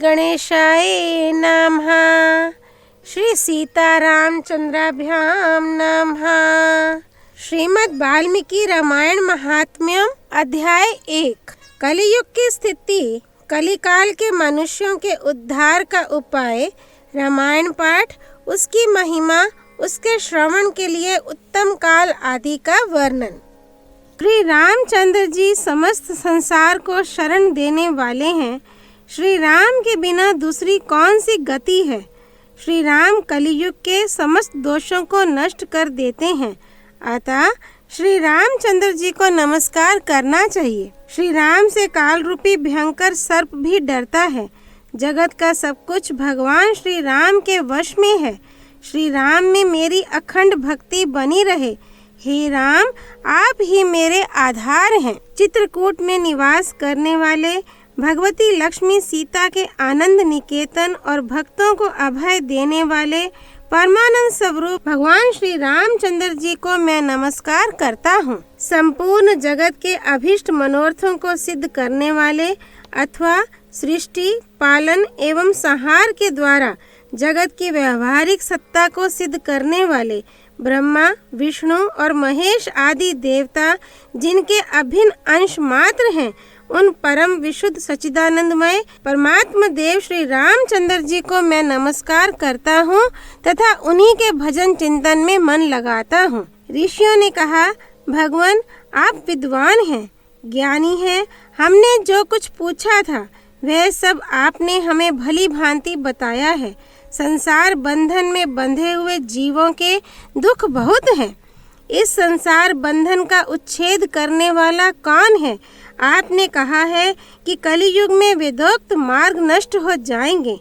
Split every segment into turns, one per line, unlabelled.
गणेशाय नमः। श्री सीतारामचंद्राभ्याम नमः। श्रीमद् वाल्मीकि रामायण महात्म्यम अध्याय 1। कलियुग की स्थिति, कलिकाल के मनुष्यों के उद्धार का उपाय, रामायण पाठ, उसकी महिमा, उसके श्रवण के लिए उत्तम काल आदि का वर्णन। श्री रामचंद्र जी समस्त संसार को शरण देने वाले हैं। श्री राम के बिना दूसरी कौन सी गति है। श्री राम कलियुग के समस्त दोषों को नष्ट कर देते हैं, अतः श्री रामचंद्र जी को नमस्कार करना चाहिए। श्री राम से काल रूपी भयंकर सर्प भी डरता है। जगत का सब कुछ भगवान श्री राम के वश में है। श्री राम में मेरी अखंड भक्ति बनी रहे। हे राम, आप ही मेरे आधार हैं। चित्रकूट में निवास करने वाले भगवती लक्ष्मी सीता के आनंद निकेतन और भक्तों को अभय देने वाले परमानंद स्वरूप भगवान श्री रामचंद्र जी को मैं नमस्कार करता हूँ। संपूर्ण जगत के अभीष्ट मनोरथों को सिद्ध करने वाले अथवा सृष्टि, पालन एवं संहार के द्वारा जगत की व्यवहारिक सत्ता को सिद्ध करने वाले ब्रह्मा, विष्णु और महेश आदि देवता जिनके अभिन्न अंश मात्र हैं, उन परम विशुद्ध सच्चिदानंदमय परमात्मा देव श्री रामचंद्र जी को मैं नमस्कार करता हूँ तथा उन्हीं के भजन चिंतन में मन लगाता हूँ। ऋषियों ने कहा, भगवान आप विद्वान हैं, ज्ञानी हैं। हमने जो कुछ पूछा था वह सब आपने हमें भली भांति बताया है। संसार बंधन में बंधे हुए जीवों के दुख बहुत हैं। इस संसार बंधन का उच्छेद करने वाला कौन है। आपने कहा है कि कलियुग में वेदोक्त मार्ग नष्ट हो जाएंगे।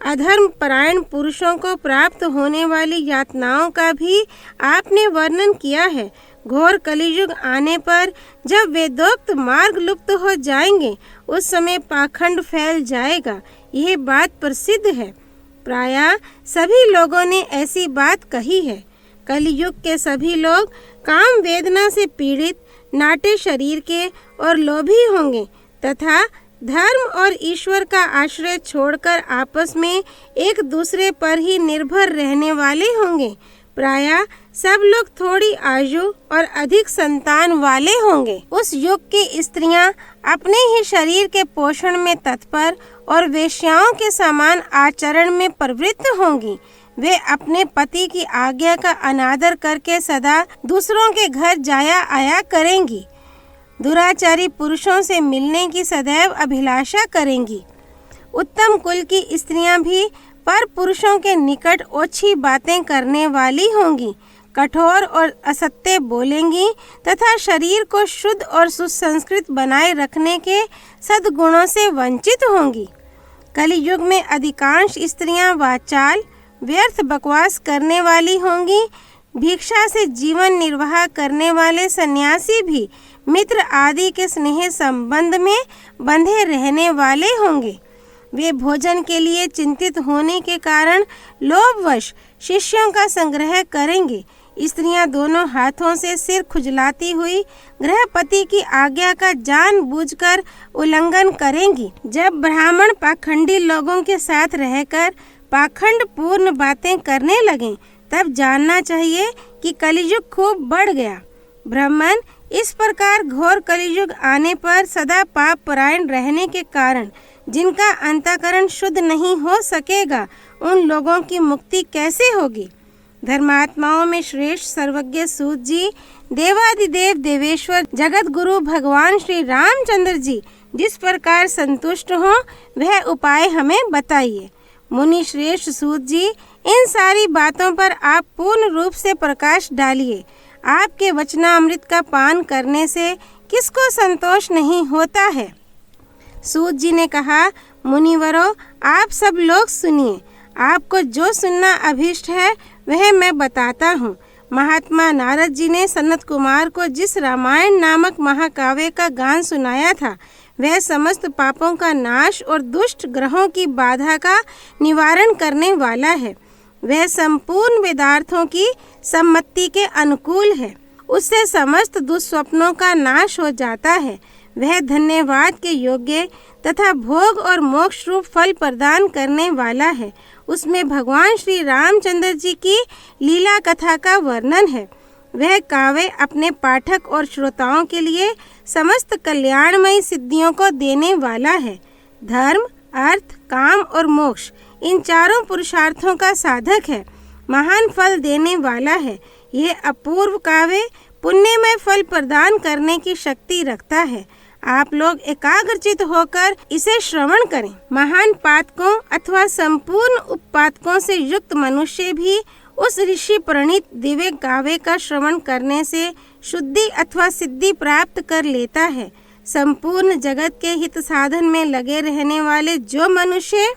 अधर्म परायण पुरुषों को प्राप्त होने वाली यातनाओं का भी आपने वर्णन किया है। घोर कलियुग आने पर जब वेदोक्त मार्ग लुप्त हो जाएंगे, उस समय पाखंड फैल जाएगा। यह बात प्रसिद्ध है। प्रायः सभी लोगों ने ऐसी बात कही है। कलियुग के सभी लोग काम वेदना से पीड़ित, नाटे शरीर के और लोभी होंगे तथा धर्म और ईश्वर का आश्रय छोड़कर आपस में एक दूसरे पर ही निर्भर रहने वाले होंगे। प्रायः सब लोग थोड़ी आयु और अधिक संतान वाले होंगे। उस युग की स्त्रियां अपने ही शरीर के पोषण में तत्पर और वेश्याओं के समान आचरण में प्रवृत्त होंगी। वे अपने पति की आज्ञा का अनादर करके सदा दूसरों के घर जाया आया करेंगी। दुराचारी पुरुषों से मिलने की सदैव अभिलाषा करेंगी। उत्तम कुल की स्त्रियां भी पर पुरुषों के निकट ओछी बातें करने वाली होंगी, कठोर और असत्य बोलेंगी तथा शरीर को शुद्ध और सुसंस्कृत बनाए रखने के सद्गुणों से वंचित होंगी। कलियुग में अधिकांश स्त्रियां वाचाल, व्यर्थ बकवास करने वाली होंगी। भिक्षा से जीवन निर्वाह करने वाले सन्यासी भी मित्र आदि के स्नेह संबंध में बंधे रहने वाले होंगे। वे भोजन के लिए चिंतित होने के कारण लोभवश शिष्यों का संग्रह करेंगे। स्त्रियां दोनों हाथों से सिर खुजलाती हुई गृहपति की आज्ञा का जानबूझकर उल्लंघन करेंगी। जब ब्राह्मण पाखंडी लोगों के साथ रहकर पाखंड पूर्ण बातें करने लगें, तब जानना चाहिए कि कलियुग खूब बढ़ गया। ब्राह्मण, इस प्रकार घोर कलियुग आने पर सदा पाप परायण रहने के कारण जिनका अंतःकरण शुद्ध नहीं हो सकेगा, उन लोगों की मुक्ति कैसे होगी। धर्मात्माओं में श्रेष्ठ सर्वज्ञ सूत जी, देवादिदेव देवेश्वर जगत गुरु भगवान श्री रामचंद्र जी जिस प्रकार संतुष्ट हो, वह उपाय हमें बताइए। मुनि श्रेष्ठ सूत जी, इन सारी बातों पर आप पूर्ण रूप से प्रकाश डालिए। आपके वचनामृत का पान करने से किसको संतोष नहीं होता है। सूत जी ने कहा, मुनिवरों, आप सब लोग सुनिए। आपको जो सुनना अभीष्ट है वह मैं बताता हूँ। महात्मा नारद जी ने सनत कुमार को जिस रामायण नामक महाकाव्य का गान सुनाया था, वह समस्त पापों का नाश और दुष्ट ग्रहों की बाधा का निवारण करने वाला है। वह संपूर्ण वेदार्थों की सम्मति के अनुकूल है। उससे समस्त दुस्वप्नों का नाश हो जाता है। वह धन्यवाद के योग्य तथा भोग और मोक्ष रूप फल प्रदान करने वाला है। उसमें भगवान श्री रामचंद्र जी की लीला कथा का वर्णन है। वह काव्य अपने पाठक और श्रोताओं के लिए समस्त कल्याणमयी सिद्धियों को देने वाला है। धर्म, अर्थ, काम और मोक्ष इन चारों पुरुषार्थों का साधक है। महान फल देने वाला है। यह अपूर्व काव्य पुण्यमय फल प्रदान करने की शक्ति रखता है। आप लोग एकाग्रचित होकर इसे श्रवण करें। महान पातकों अथवा संपूर्ण उपपातकों से युक्त मनुष्य भी उस ऋषि प्रणीत दिव्य काव्य का श्रवण करने से शुद्धि अथवा सिद्धि प्राप्त कर लेता है। संपूर्ण जगत के हित साधन में लगे रहने वाले जो मनुष्य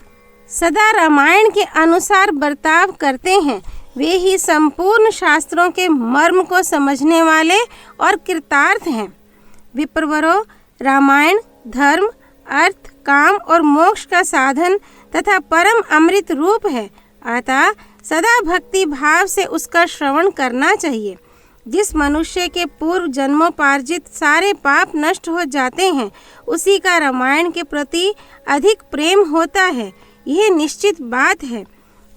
सदा रामायण के अनुसार बर्ताव करते हैं, वे ही संपूर्ण शास्त्रों के मर्म को समझने वाले और कृतार्थ हैं। विप्रवरों, रामायण धर्म, अर्थ, काम और मोक्ष का साधन तथा परम अमृत रूप है। अतः सदा भक्ति भाव से उसका श्रवण करना चाहिए। जिस मनुष्य के पूर्व जन्मोपार्जित सारे पाप नष्ट हो जाते हैं, उसी का रामायण के प्रति अधिक प्रेम होता है। यह निश्चित बात है।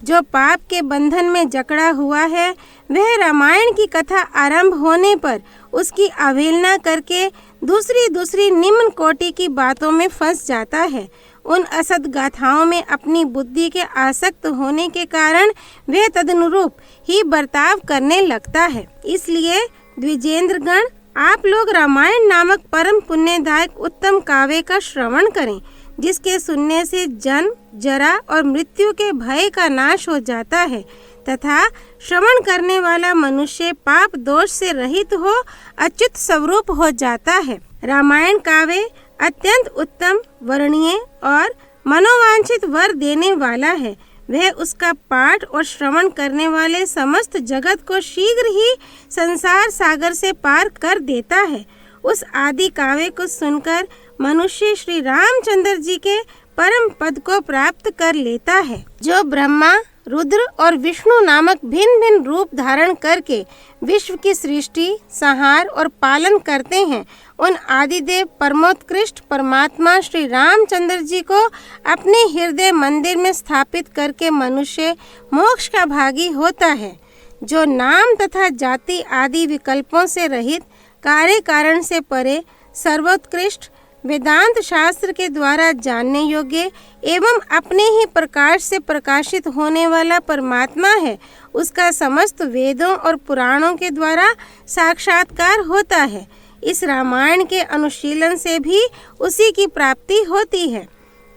जो पाप के बंधन में जकड़ा हुआ है, वह रामायण की कथा आरंभ होने पर उसकी अवहेलना करके दूसरी निम्न कोटि की बातों में फंस जाता है। उन असद गाथाओं में अपनी बुद्धि के आसक्त होने के कारण वह तदनुरूप ही बर्ताव करने लगता है। इसलिए द्विजेंद्रगण, आप लोग रामायण नामक परम पुण्यदायक उत्तम काव्य का श्रवण करें, जिसके सुनने से जन्म, जरा और मृत्यु के भय का नाश हो जाता है तथा श्रवण करने वाला मनुष्य पाप दोष से रहित हो अच्युत स्वरूप हो जाता है। रामायण काव्य अत्यंत उत्तम, वर्णनीय और मनोवांछित वर देने वाला है। वह उसका पाठ और श्रवण करने वाले समस्त जगत को शीघ्र ही संसार सागर से पार कर देता है। उस आदि काव्य को सुनकर मनुष्य श्री रामचंद्र जी के परम पद को प्राप्त कर लेता है। जो ब्रह्मा, रुद्र और विष्णु नामक भिन्न भिन्न रूप धारण करके विश्व की सृष्टि, संहार और पालन करते हैं, उन आदिदेव परमोत्कृष्ट परमात्मा श्री रामचंद्र जी को अपने हृदय मंदिर में स्थापित करके मनुष्य मोक्ष का भागी होता है। जो नाम तथा जाति आदि विकल्पों से रहित, कार्य कारण से परे, सर्वोत्कृष्ट वेदांत शास्त्र के द्वारा जानने योग्य एवं अपने ही प्रकाश से प्रकाशित होने वाला परमात्मा है, उसका समस्त वेदों और पुराणों के द्वारा साक्षात्कार होता है। इस रामायण के अनुशीलन से भी उसी की प्राप्ति होती है।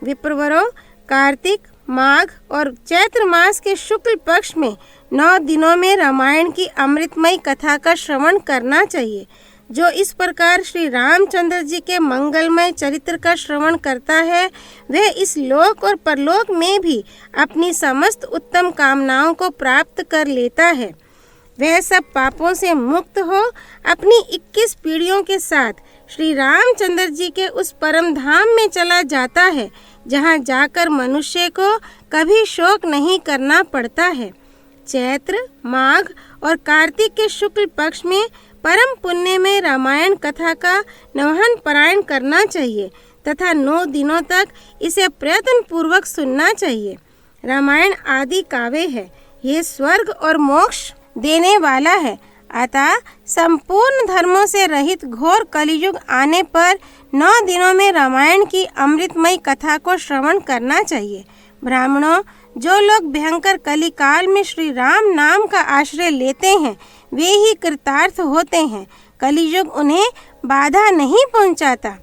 विप्रवरों, कार्तिक, माघ और चैत्र मास के शुक्ल पक्ष में 9 दिनों में रामायण की अमृतमयी कथा का श्रवण करना चाहिए। जो इस प्रकार श्री रामचंद्र जी के मंगलमय चरित्र का श्रवण करता है, वह इस लोक और परलोक में भी अपनी समस्त उत्तम कामनाओं को प्राप्त कर लेता है। वह सब पापों से मुक्त हो अपनी 21 पीढ़ियों के साथ श्री रामचंद्र जी के उस परम धाम में चला जाता है, जहाँ जाकर मनुष्य को कभी शोक नहीं करना पड़ता है। चैत्र, माघ और कार्तिक के शुक्ल पक्ष में परम पुण्य में रामायण कथा का नवहन पारायण करना चाहिए तथा 9 दिनों तक इसे प्रयत्न पूर्वक सुनना चाहिए। रामायण आदि काव्य है। ये स्वर्ग और मोक्ष देने वाला है। अतः संपूर्ण धर्मों से रहित घोर कलियुग आने पर 9 दिनों में रामायण की अमृतमयी कथा को श्रवण करना चाहिए। ब्राह्मणों, जो लोग भयंकर कलिकाल में श्री राम नाम का आश्रय लेते हैं, वे ही कृतार्थ होते हैं। कलियुग उन्हें बाधा नहीं पहुंचाता।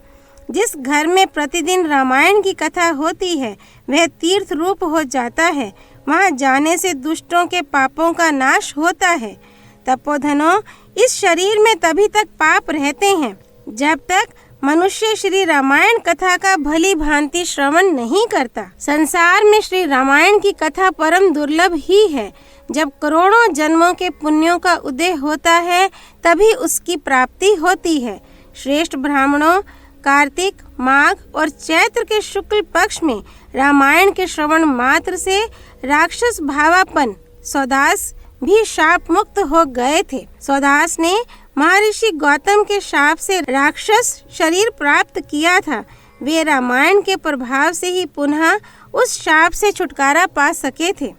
जिस घर में प्रतिदिन रामायण की कथा होती है, वह तीर्थ रूप हो जाता है। वहां जाने से दुष्टों के पापों का नाश होता है। तपोधनों, इस शरीर में तभी तक पाप रहते हैं जब तक मनुष्य श्री रामायण कथा का भली भांति श्रवण नहीं करता। संसार में श्री रामायण की कथा परम दुर्लभ ही है। जब करोड़ों जन्मों के पुण्यों का उदय होता है, तभी उसकी प्राप्ति होती है। श्रेष्ठ ब्राह्मणों, कार्तिक, माघ और चैत्र के शुक्ल पक्ष में रामायण के श्रवण मात्र से राक्षस भावापन सौदास भी शाप मुक्त हो गए थे। सौदास ने महर्षि गौतम के शाप से राक्षस शरीर प्राप्त किया था, वे रामायण के प्रभाव से ही पुनः उस शाप से छुटकारा पा सके थे।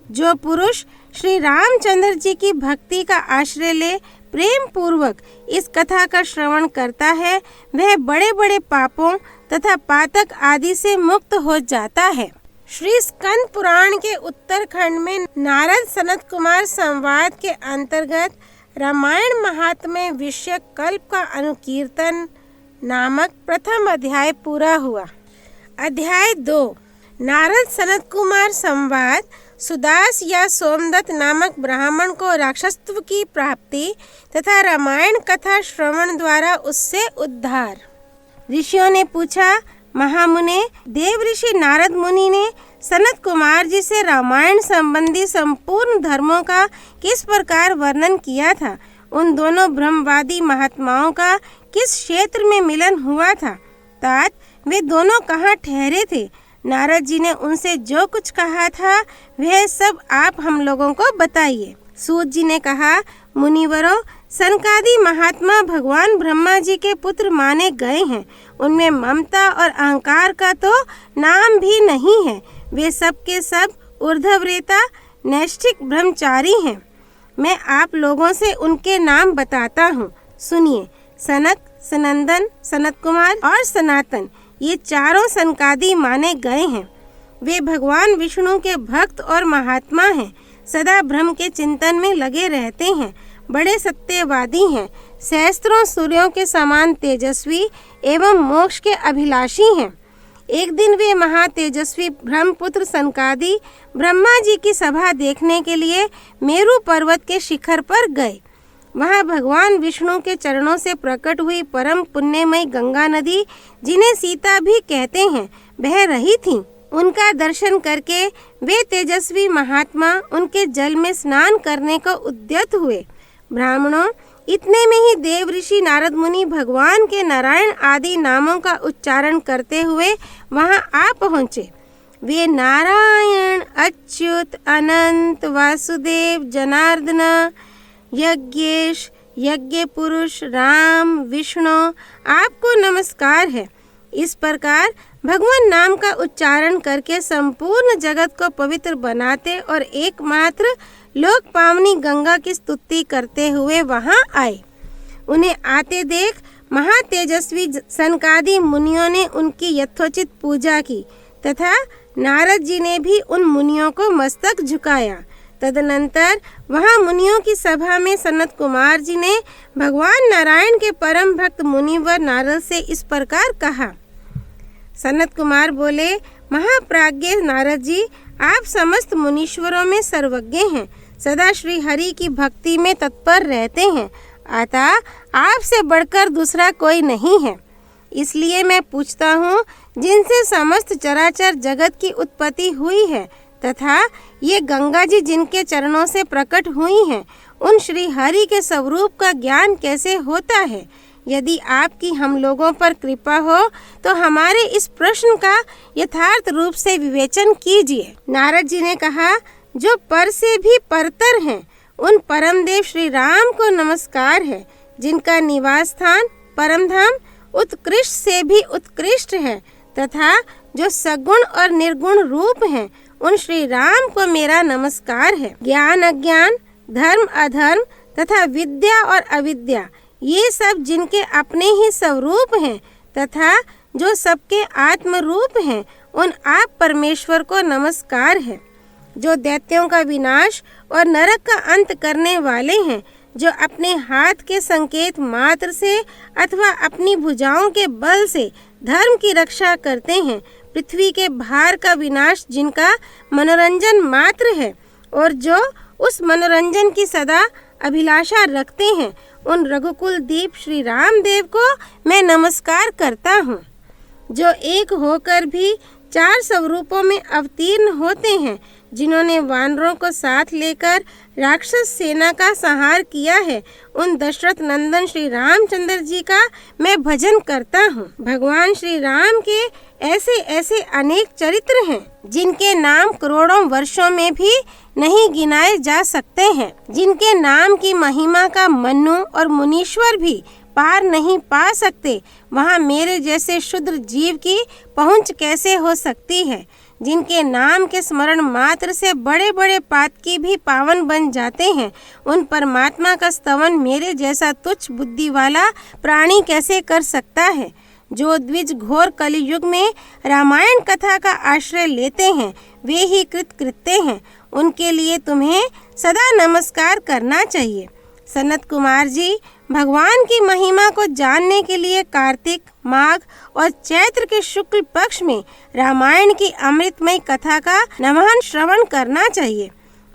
जो पुरुष श्री रामचंद्र जी की भक्ति का आश्रय ले प्रेम पूर्वक इस कथा का श्रवण करता है, वह बड़े बड़े पापों तथा पातक आदि से मुक्त हो जाता है। श्री स्कंद पुराण के उत्तरखंड में नारद सनत कुमार संवाद के अंतर्गत रामायण महात्म्य विषयक कल्प का अनुकीर्तन नामक प्रथम अध्याय पूरा हुआ। अध्याय 2 नारद सनत कुमार संवाद। सुदास या सोमदत्त नामक ब्राह्मण को राक्षसत्व की प्राप्ति तथा रामायण कथा श्रवण द्वारा उससे उद्धार। ऋषियों ने पूछा, महामुने, देव ऋषि नारद मुनि ने सनत कुमार जी से रामायण संबंधी संपूर्ण धर्मों का किस प्रकार वर्णन किया था? उन दोनों ब्रह्मवादी महात्माओं का किस क्षेत्र में मिलन हुआ था? तात वे दोनों कहाँ ठहरे थे? नारद जी ने उनसे जो कुछ कहा था वह सब आप हम लोगों को बताइए। सूत जी ने कहा, मुनिवरों, सनकादि महात्मा भगवान ब्रह्मा जी के पुत्र माने गए हैं। उनमें ममता और अहंकार का तो नाम भी नहीं है। वे सब के सब ऊर्ध्वरेता नैष्ठिक ब्रह्मचारी हैं। मैं आप लोगों से उनके नाम बताता हूँ, सुनिए। सनक, सनंदन, सनत कुमार और सनातन, ये चारों सनकादि माने गए हैं। वे भगवान विष्णु के भक्त और महात्मा हैं। सदा ब्रह्म के चिंतन में लगे रहते हैं। बड़े सत्यवादी हैं। सहस्त्रों सूर्यों के समान तेजस्वी एवं मोक्ष के अभिलाषी हैं। एक दिन वे महातेजस्वी ब्रह्मपुत्र सनकादि ब्रह्मा जी की सभा देखने के लिए मेरु पर्वत के शिखर पर गए। वहाँ भगवान विष्णु के चरणों से प्रकट हुई परम पुण्यमयी गंगा नदी, जिन्हें सीता भी कहते हैं, बह रही थी। उनका दर्शन करके वे तेजस्वी महात्मा उनके जल में स्नान करने को उद्यत हुए। ब्राह्मणों, इतने में ही देव ऋषि नारद मुनि भगवान के नारायण आदि नामों का उच्चारण करते हुए वहां आ पहुँचे। वे नारायण, अच्युत, अनंत, वासुदेव, जनार्दन, यज्ञेश, यज्ञ पुरुष, राम, विष्णु, आपको नमस्कार है। इस प्रकार भगवान नाम का उच्चारण करके संपूर्ण जगत को पवित्र बनाते और एकमात्र लोक पावनी गंगा की स्तुति करते हुए वहां आए। उन्हें आते देख महातेजस्वी सनकादि मुनियों ने उनकी यथोचित पूजा की तथा नारद जी ने भी उन मुनियों को मस्तक झुकाया। तदनंतर वहां मुनियों की सभा में सनत कुमार जी ने भगवान नारायण के परम भक्त मुनिवर नारद से इस प्रकार कहा। सनत कुमार बोले, महाप्राज्ञ नारद जी, आप समस्त मुनीश्वरों में सर्वज्ञ हैं, सदा श्री हरि की भक्ति में तत्पर रहते हैं, अतः आपसे बढ़कर दूसरा कोई नहीं है। इसलिए मैं पूछता हूँ, जिनसे समस्त चराचर जगत की उत्पत्ति हुई है तथा ये गंगा जी जिनके चरणों से प्रकट हुई हैं, उन श्री हरि के स्वरूप का ज्ञान कैसे होता है? यदि आपकी हम लोगों पर कृपा हो तो हमारे इस प्रश्न का यथार्थ रूप से विवेचन कीजिए। नारद जी ने कहा, जो पर से भी परतर हैं, उन परम देव श्री राम को नमस्कार है, जिनका निवास स्थान परम धाम उत्कृष्ट से भी उत्कृष्ट है तथा जो सगुण और निर्गुण रूप हैं, उन श्री राम को मेरा नमस्कार है। ज्ञान अज्ञान, धर्म अधर्म तथा विद्या और अविद्या, ये सब जिनके अपने ही स्वरूप हैं तथा जो सबके आत्म रूप हैं, उन आप परमेश्वर को नमस्कार है। जो दैत्यों का विनाश और नरक का अंत करने वाले हैं, जो अपने हाथ के संकेत मात्र से अथवा अपनी भुजाओं के बल से धर्म की रक्षा करते हैं, पृथ्वी के भार का विनाश जिनका मनोरंजन मात्र है और जो उस मनोरंजन की सदा अभिलाषा रखते हैं, उन रघुकुल दीप श्री राम देव को मैं नमस्कार करता हूँ। जो एक होकर भी 4 स्वरूपों में अवतीर्ण होते हैं, जिन्होंने वानरों को साथ लेकर राक्षस सेना का संहार किया है, उन दशरथ नंदन श्री रामचंद्र जी का मैं भजन करता हूँ। भगवान श्री राम के ऐसे ऐसे अनेक चरित्र हैं जिनके नाम करोड़ों वर्षों में भी नहीं गिनाए जा सकते हैं, जिनके नाम की महिमा का मन्नु और मुनीश्वर भी पार नहीं पा सकते। वहाँ मेरे जैसे शुद्र जीव की पहुँच कैसे हो सकती है, जिनके नाम के स्मरण मात्र से बड़े बड़े पातकी भी पावन बन जाते हैं। उन परमात्मा का स्तवन मेरे जैसा तुच्छ बुद्धि वाला प्राणी कैसे कर सकता है। जो द्विज घोर कलयुग में रामायण कथा का आश्रय लेते हैं वे ही कृतकृत्य हैं, उनके लिए तुम्हें सदा नमस्कार करना चाहिए। सनत कुमार जी, भगवान की महिमा को जानने के लिए कार्तिक, माघ और चैत्र के शुक्ल पक्ष में रामायण की अमृतमय कथा का नवान श्रवण करना चाहिए।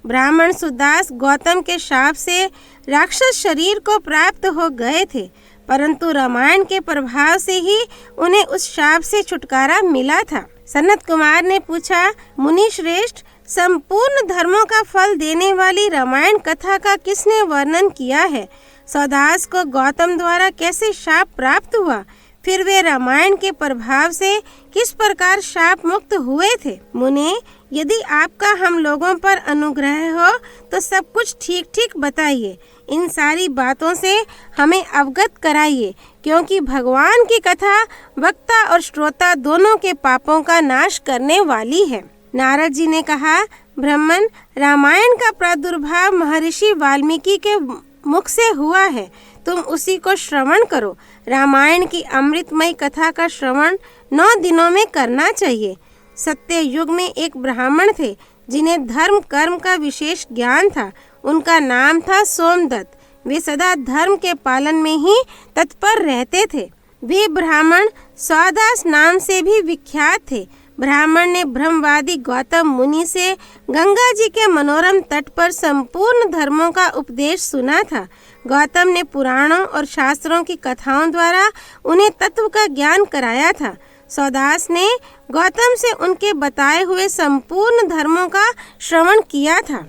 ब्राह्मण सुदास गौतम के शाप से राक्षस शरीर को प्राप्त हो गए थे, परंतु रामायण के प्रभाव से ही उन्हें उस शाप से छुटकारा मिला था। सनत कुमार ने पूछा, मुनि श्रेष्ठ, संपूर्ण धर्मों का फल देने वाली रामायण कथा का किसने वर्णन किया है? सौदास को गौतम द्वारा कैसे शाप प्राप्त हुआ? फिर वे रामायण के प्रभाव से किस प्रकार शाप मुक्त हुए थे? मुने, यदि आपका हम लोगों पर अनुग्रह हो तो सब कुछ ठीक ठीक बताइए। इन सारी बातों से हमें अवगत कराइए, क्योंकि भगवान की कथा वक्ता और श्रोता दोनों के पापों का नाश करने वाली है। नारद जी ने कहा, ब्राह्मण, रामायण का प्रादुर्भाव महर्षि वाल्मीकि के मुख से हुआ है, तुम उसी को श्रवण करो। रामायण की अमृतमय कथा का श्रवण 9 दिनों में करना चाहिए। सत्य युग में एक ब्राह्मण थे जिन्हें धर्म कर्म का विशेष ज्ञान था। उनका नाम था सोमदत्त। वे सदा धर्म के पालन में ही तत्पर रहते थे। वे ब्राह्मण सौदास नाम से भी विख्यात थे। ब्राह्मण ने ब्रह्मवादी गौतम मुनि से गंगा जी के मनोरम तट पर संपूर्ण धर्मों का उपदेश सुना था। गौतम ने पुराणों और शास्त्रों की कथाओं द्वारा उन्हें तत्व का ज्ञान कराया था। सौदास ने गौतम से उनके बताए हुए संपूर्ण धर्मों का श्रवण किया था।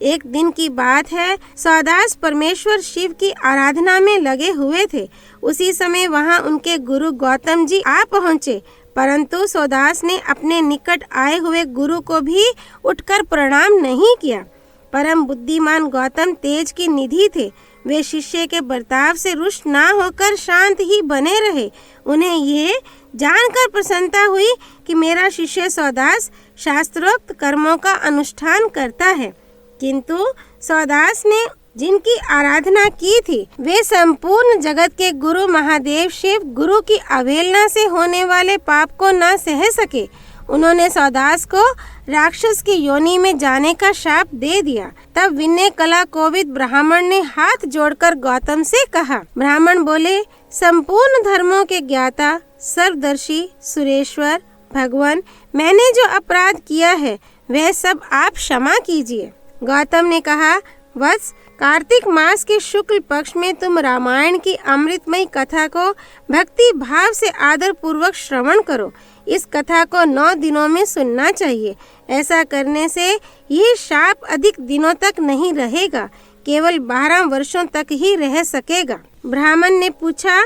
एक दिन की बात है, सौदास परमेश्वर शिव की आराधना में लगे हुए थे। उसी समय वहां उनके गुरु गौतम जी आ पहुंचे, परंतु सौदास ने अपने निकट आए हुए गुरु को भी उठकर प्रणाम नहीं किया। परम बुद्धिमान गौतम तेज की निधि थे। वे शिष्य के बर्ताव से रुष्ट ना होकर शांत ही बने रहे। उन्हें ये जानकर प्रसन्नता हुई कि मेरा शिष्य सौदास शास्त्रोक्त कर्मों का अनुष्ठान करता है, किंतु सौदास ने जिनकी आराधना की थी वे संपूर्ण जगत के गुरु महादेव शिव गुरु की अवहेलना से होने वाले पाप को न सह सके। उन्होंने सौदास को राक्षस की योनि में जाने का शाप दे दिया। तब विनय कला कोविद ब्राह्मण ने हाथ जोड़कर गौतम से कहा। ब्राह्मण बोले, संपूर्ण धर्मों के ज्ञाता सर्वदर्शी सुरेश्वर भगवान, मैंने जो अपराध किया है वह सब आप क्षमा कीजिए। गौतम ने कहा, वत्स, कार्तिक मास के शुक्ल पक्ष में तुम रामायण की अमृतमय कथा को भक्ति भाव से आदर पूर्वक श्रवण करो। इस कथा को 9 दिनों में सुनना चाहिए। ऐसा करने से यह शाप अधिक दिनों तक नहीं रहेगा, केवल 12 वर्षों तक ही रह सकेगा। ब्राह्मण ने पूछा,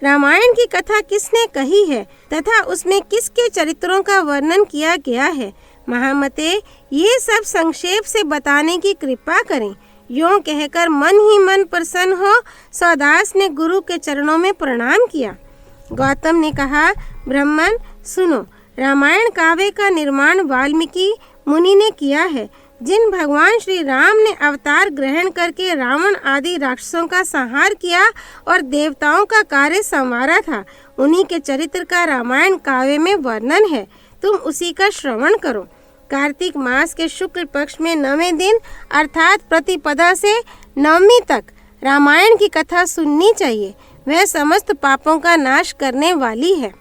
रामायण की कथा किसने कही है तथा उसमें किसके चरित्रों का वर्णन किया गया है? महामते, ये सब संक्षेप से बताने की कृपा करें। यूं कहकर मन ही मन प्रसन्न हो सौदास ने गुरु के चरणों में प्रणाम किया। गौतम ने कहा, ब्राह्मण सुनो, रामायण काव्य का निर्माण वाल्मीकि मुनि ने किया है। जिन भगवान श्री राम ने अवतार ग्रहण करके रावण आदि राक्षसों का संहार किया और देवताओं का कार्य संवारा था, उन्हीं के चरित्र का रामायण काव्य में वर्णन है। तुम उसी का श्रवण करो। कार्तिक मास के शुक्ल पक्ष में 9वें दिन अर्थात प्रतिपदा से 9वीं तक रामायण की कथा सुननी चाहिए। वह समस्त पापों का नाश करने वाली है।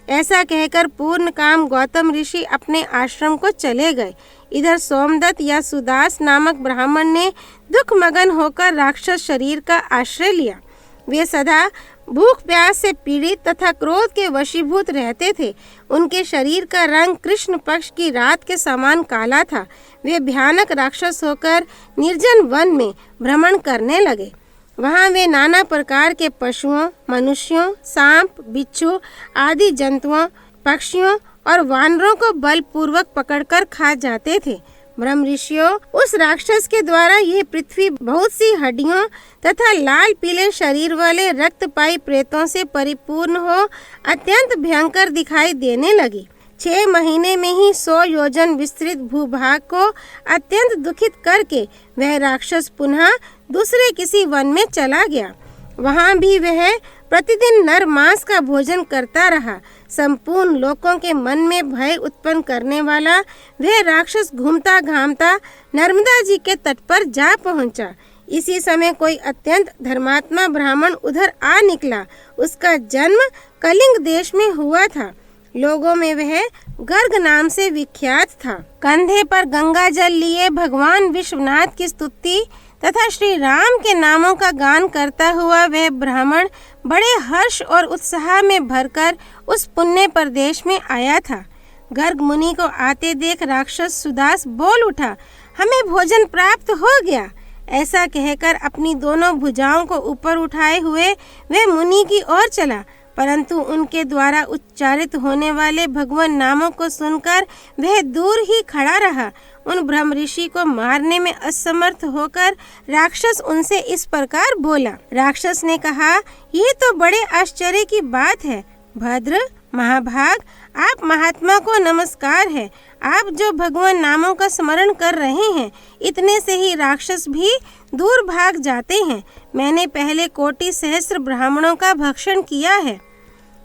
ऐसा कहकर पूर्ण काम गौतम ऋषि अपने आश्रम को चले गए। इधर सोमदत्त या सुदास नामक ब्राह्मण ने दुख मगन होकर राक्षस शरीर का आश्रय लिया। वे सदा भूख प्यास से पीड़ित तथा क्रोध के वशीभूत रहते थे। उनके शरीर का रंग कृष्ण पक्ष की रात के समान काला था। वे भयानक राक्षस होकर निर्जन वन में भ्रमण करने लगे। वहाँ वे नाना प्रकार के पशुओं, मनुष्यों, सांप, बिच्छू आदि जंतुओं पक्षियों और वानरों को बलपूर्वक पकड़कर खा जाते थे। ब्रह्म ऋषियों, उस राक्षस के द्वारा यह पृथ्वी बहुत सी हड्डियों तथा लाल पीले शरीर वाले रक्तपाई प्रेतों से परिपूर्ण हो अत्यंत भयंकर दिखाई देने लगी। 6 महीने में ही 100 योजन विस्तृत भूभाग को अत्यंत दुखित करके वह राक्षस पुनः दूसरे किसी वन में चला गया। वहाँ भी वह प्रतिदिन नर मांस का भोजन करता रहा। संपूर्ण लोगों के मन में भय उत्पन्न करने वाला वह राक्षस घूमता घामता नर्मदा जी के तट पर जा पहुंचा। इसी समय कोई अत्यंत धर्मात्मा ब्राह्मण उधर आ निकला। उसका जन्म कलिंग देश में हुआ था। लोगों में वह गर्ग नाम से विख्यात था। कंधे पर गंगा जल लिए भगवान विश्वनाथ की स्तुति तथा श्री राम के नामों का गान करता हुआ वह ब्राह्मण बड़े हर्ष और उत्साह में भरकर उस पुण्य प्रदेश में आया था। गर्ग मुनि को आते देख राक्षस सुदास बोल उठा, हमें भोजन प्राप्त हो गया। ऐसा कहकर अपनी दोनों भुजाओं को ऊपर उठाए हुए वह मुनि की ओर चला, परंतु उनके द्वारा उच्चारित होने वाले भगवान नामों को सुनकर वह दूर ही खड़ा रहा। उन ब्रह्म ऋषि को मारने में असमर्थ होकर राक्षस उनसे इस प्रकार बोला। राक्षस ने कहा, ये तो बड़े आश्चर्य की बात है। भद्र महाभाग, आप महात्मा को नमस्कार है। आप जो भगवान नामों का स्मरण कर रहे हैं, इतने से ही राक्षस भी दूर भाग जाते हैं। मैंने पहले कोटि सहस्त्र ब्राह्मणों का भक्षण किया है।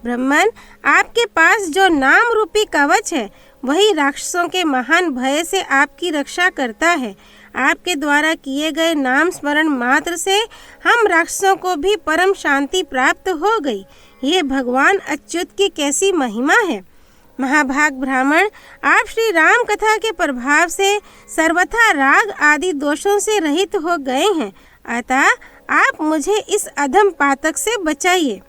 ब्राह्मण, आपके पास जो नाम रूपी कवच है, वही राक्षसों के महान भय से आपकी रक्षा करता है। आपके द्वारा किए गए नाम स्मरण मात्र से हम राक्षसों को भी परम शांति प्राप्त हो गई। ये भगवान अच्युत की कैसी महिमा है। महाभाग ब्राह्मण, आप श्री राम कथा के प्रभाव से सर्वथा राग आदि दोषों से रहित हो गए हैं, अतः आप मुझे इस अधम पातक से बचाइए।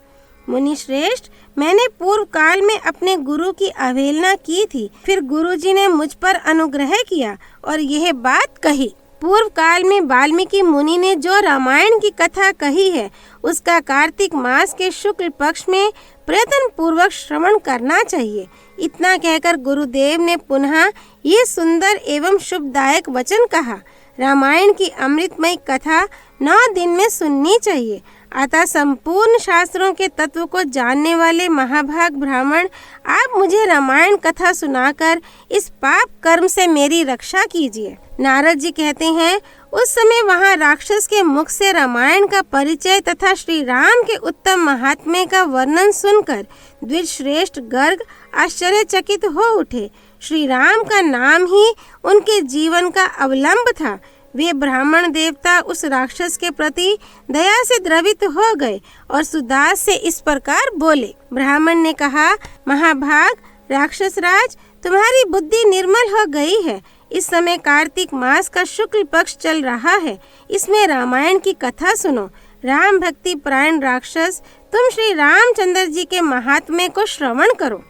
मुनि श्रेष्ठ, मैंने पूर्व काल में अपने गुरु की अवहेलना की थी, फिर गुरुजी ने मुझ पर अनुग्रह किया और यह बात कही। पूर्व काल में वाल्मीकि मुनि ने जो रामायण की कथा कही है, उसका कार्तिक मास के शुक्ल पक्ष में प्रयत्न पूर्वक श्रवण करना चाहिए। इतना कहकर गुरुदेव ने पुनः ये सुंदर एवं शुभदायक वचन कहा। रामायण की अमृतमय कथा 9 दिन में सुननी चाहिए। अतः संपूर्ण शास्त्रों के तत्व को जानने वाले महाभाग ब्राह्मण, आप मुझे रामायण कथा सुनाकर इस पाप कर्म से मेरी रक्षा कीजिए। नारद जी कहते हैं, उस समय वहाँ राक्षस के मुख से रामायण का परिचय तथा श्री राम के उत्तम महात्म्य का वर्णन सुनकर द्विज श्रेष्ठ गर्ग आश्चर्यचकित हो उठे। श्री राम का नाम ही उनके जीवन का अवलंब था। वे ब्राह्मण देवता उस राक्षस के प्रति दया से द्रवित हो गए और सुदास से इस प्रकार बोले। ब्राह्मण ने कहा, महाभाग राक्षस राज, तुम्हारी बुद्धि निर्मल हो गई है। इस समय कार्तिक मास का शुक्ल पक्ष चल रहा है। इसमें रामायण की कथा सुनो। राम भक्ति परायण राक्षस, तुम श्री रामचंद्र जी के महात्म्य को श्रवण करो।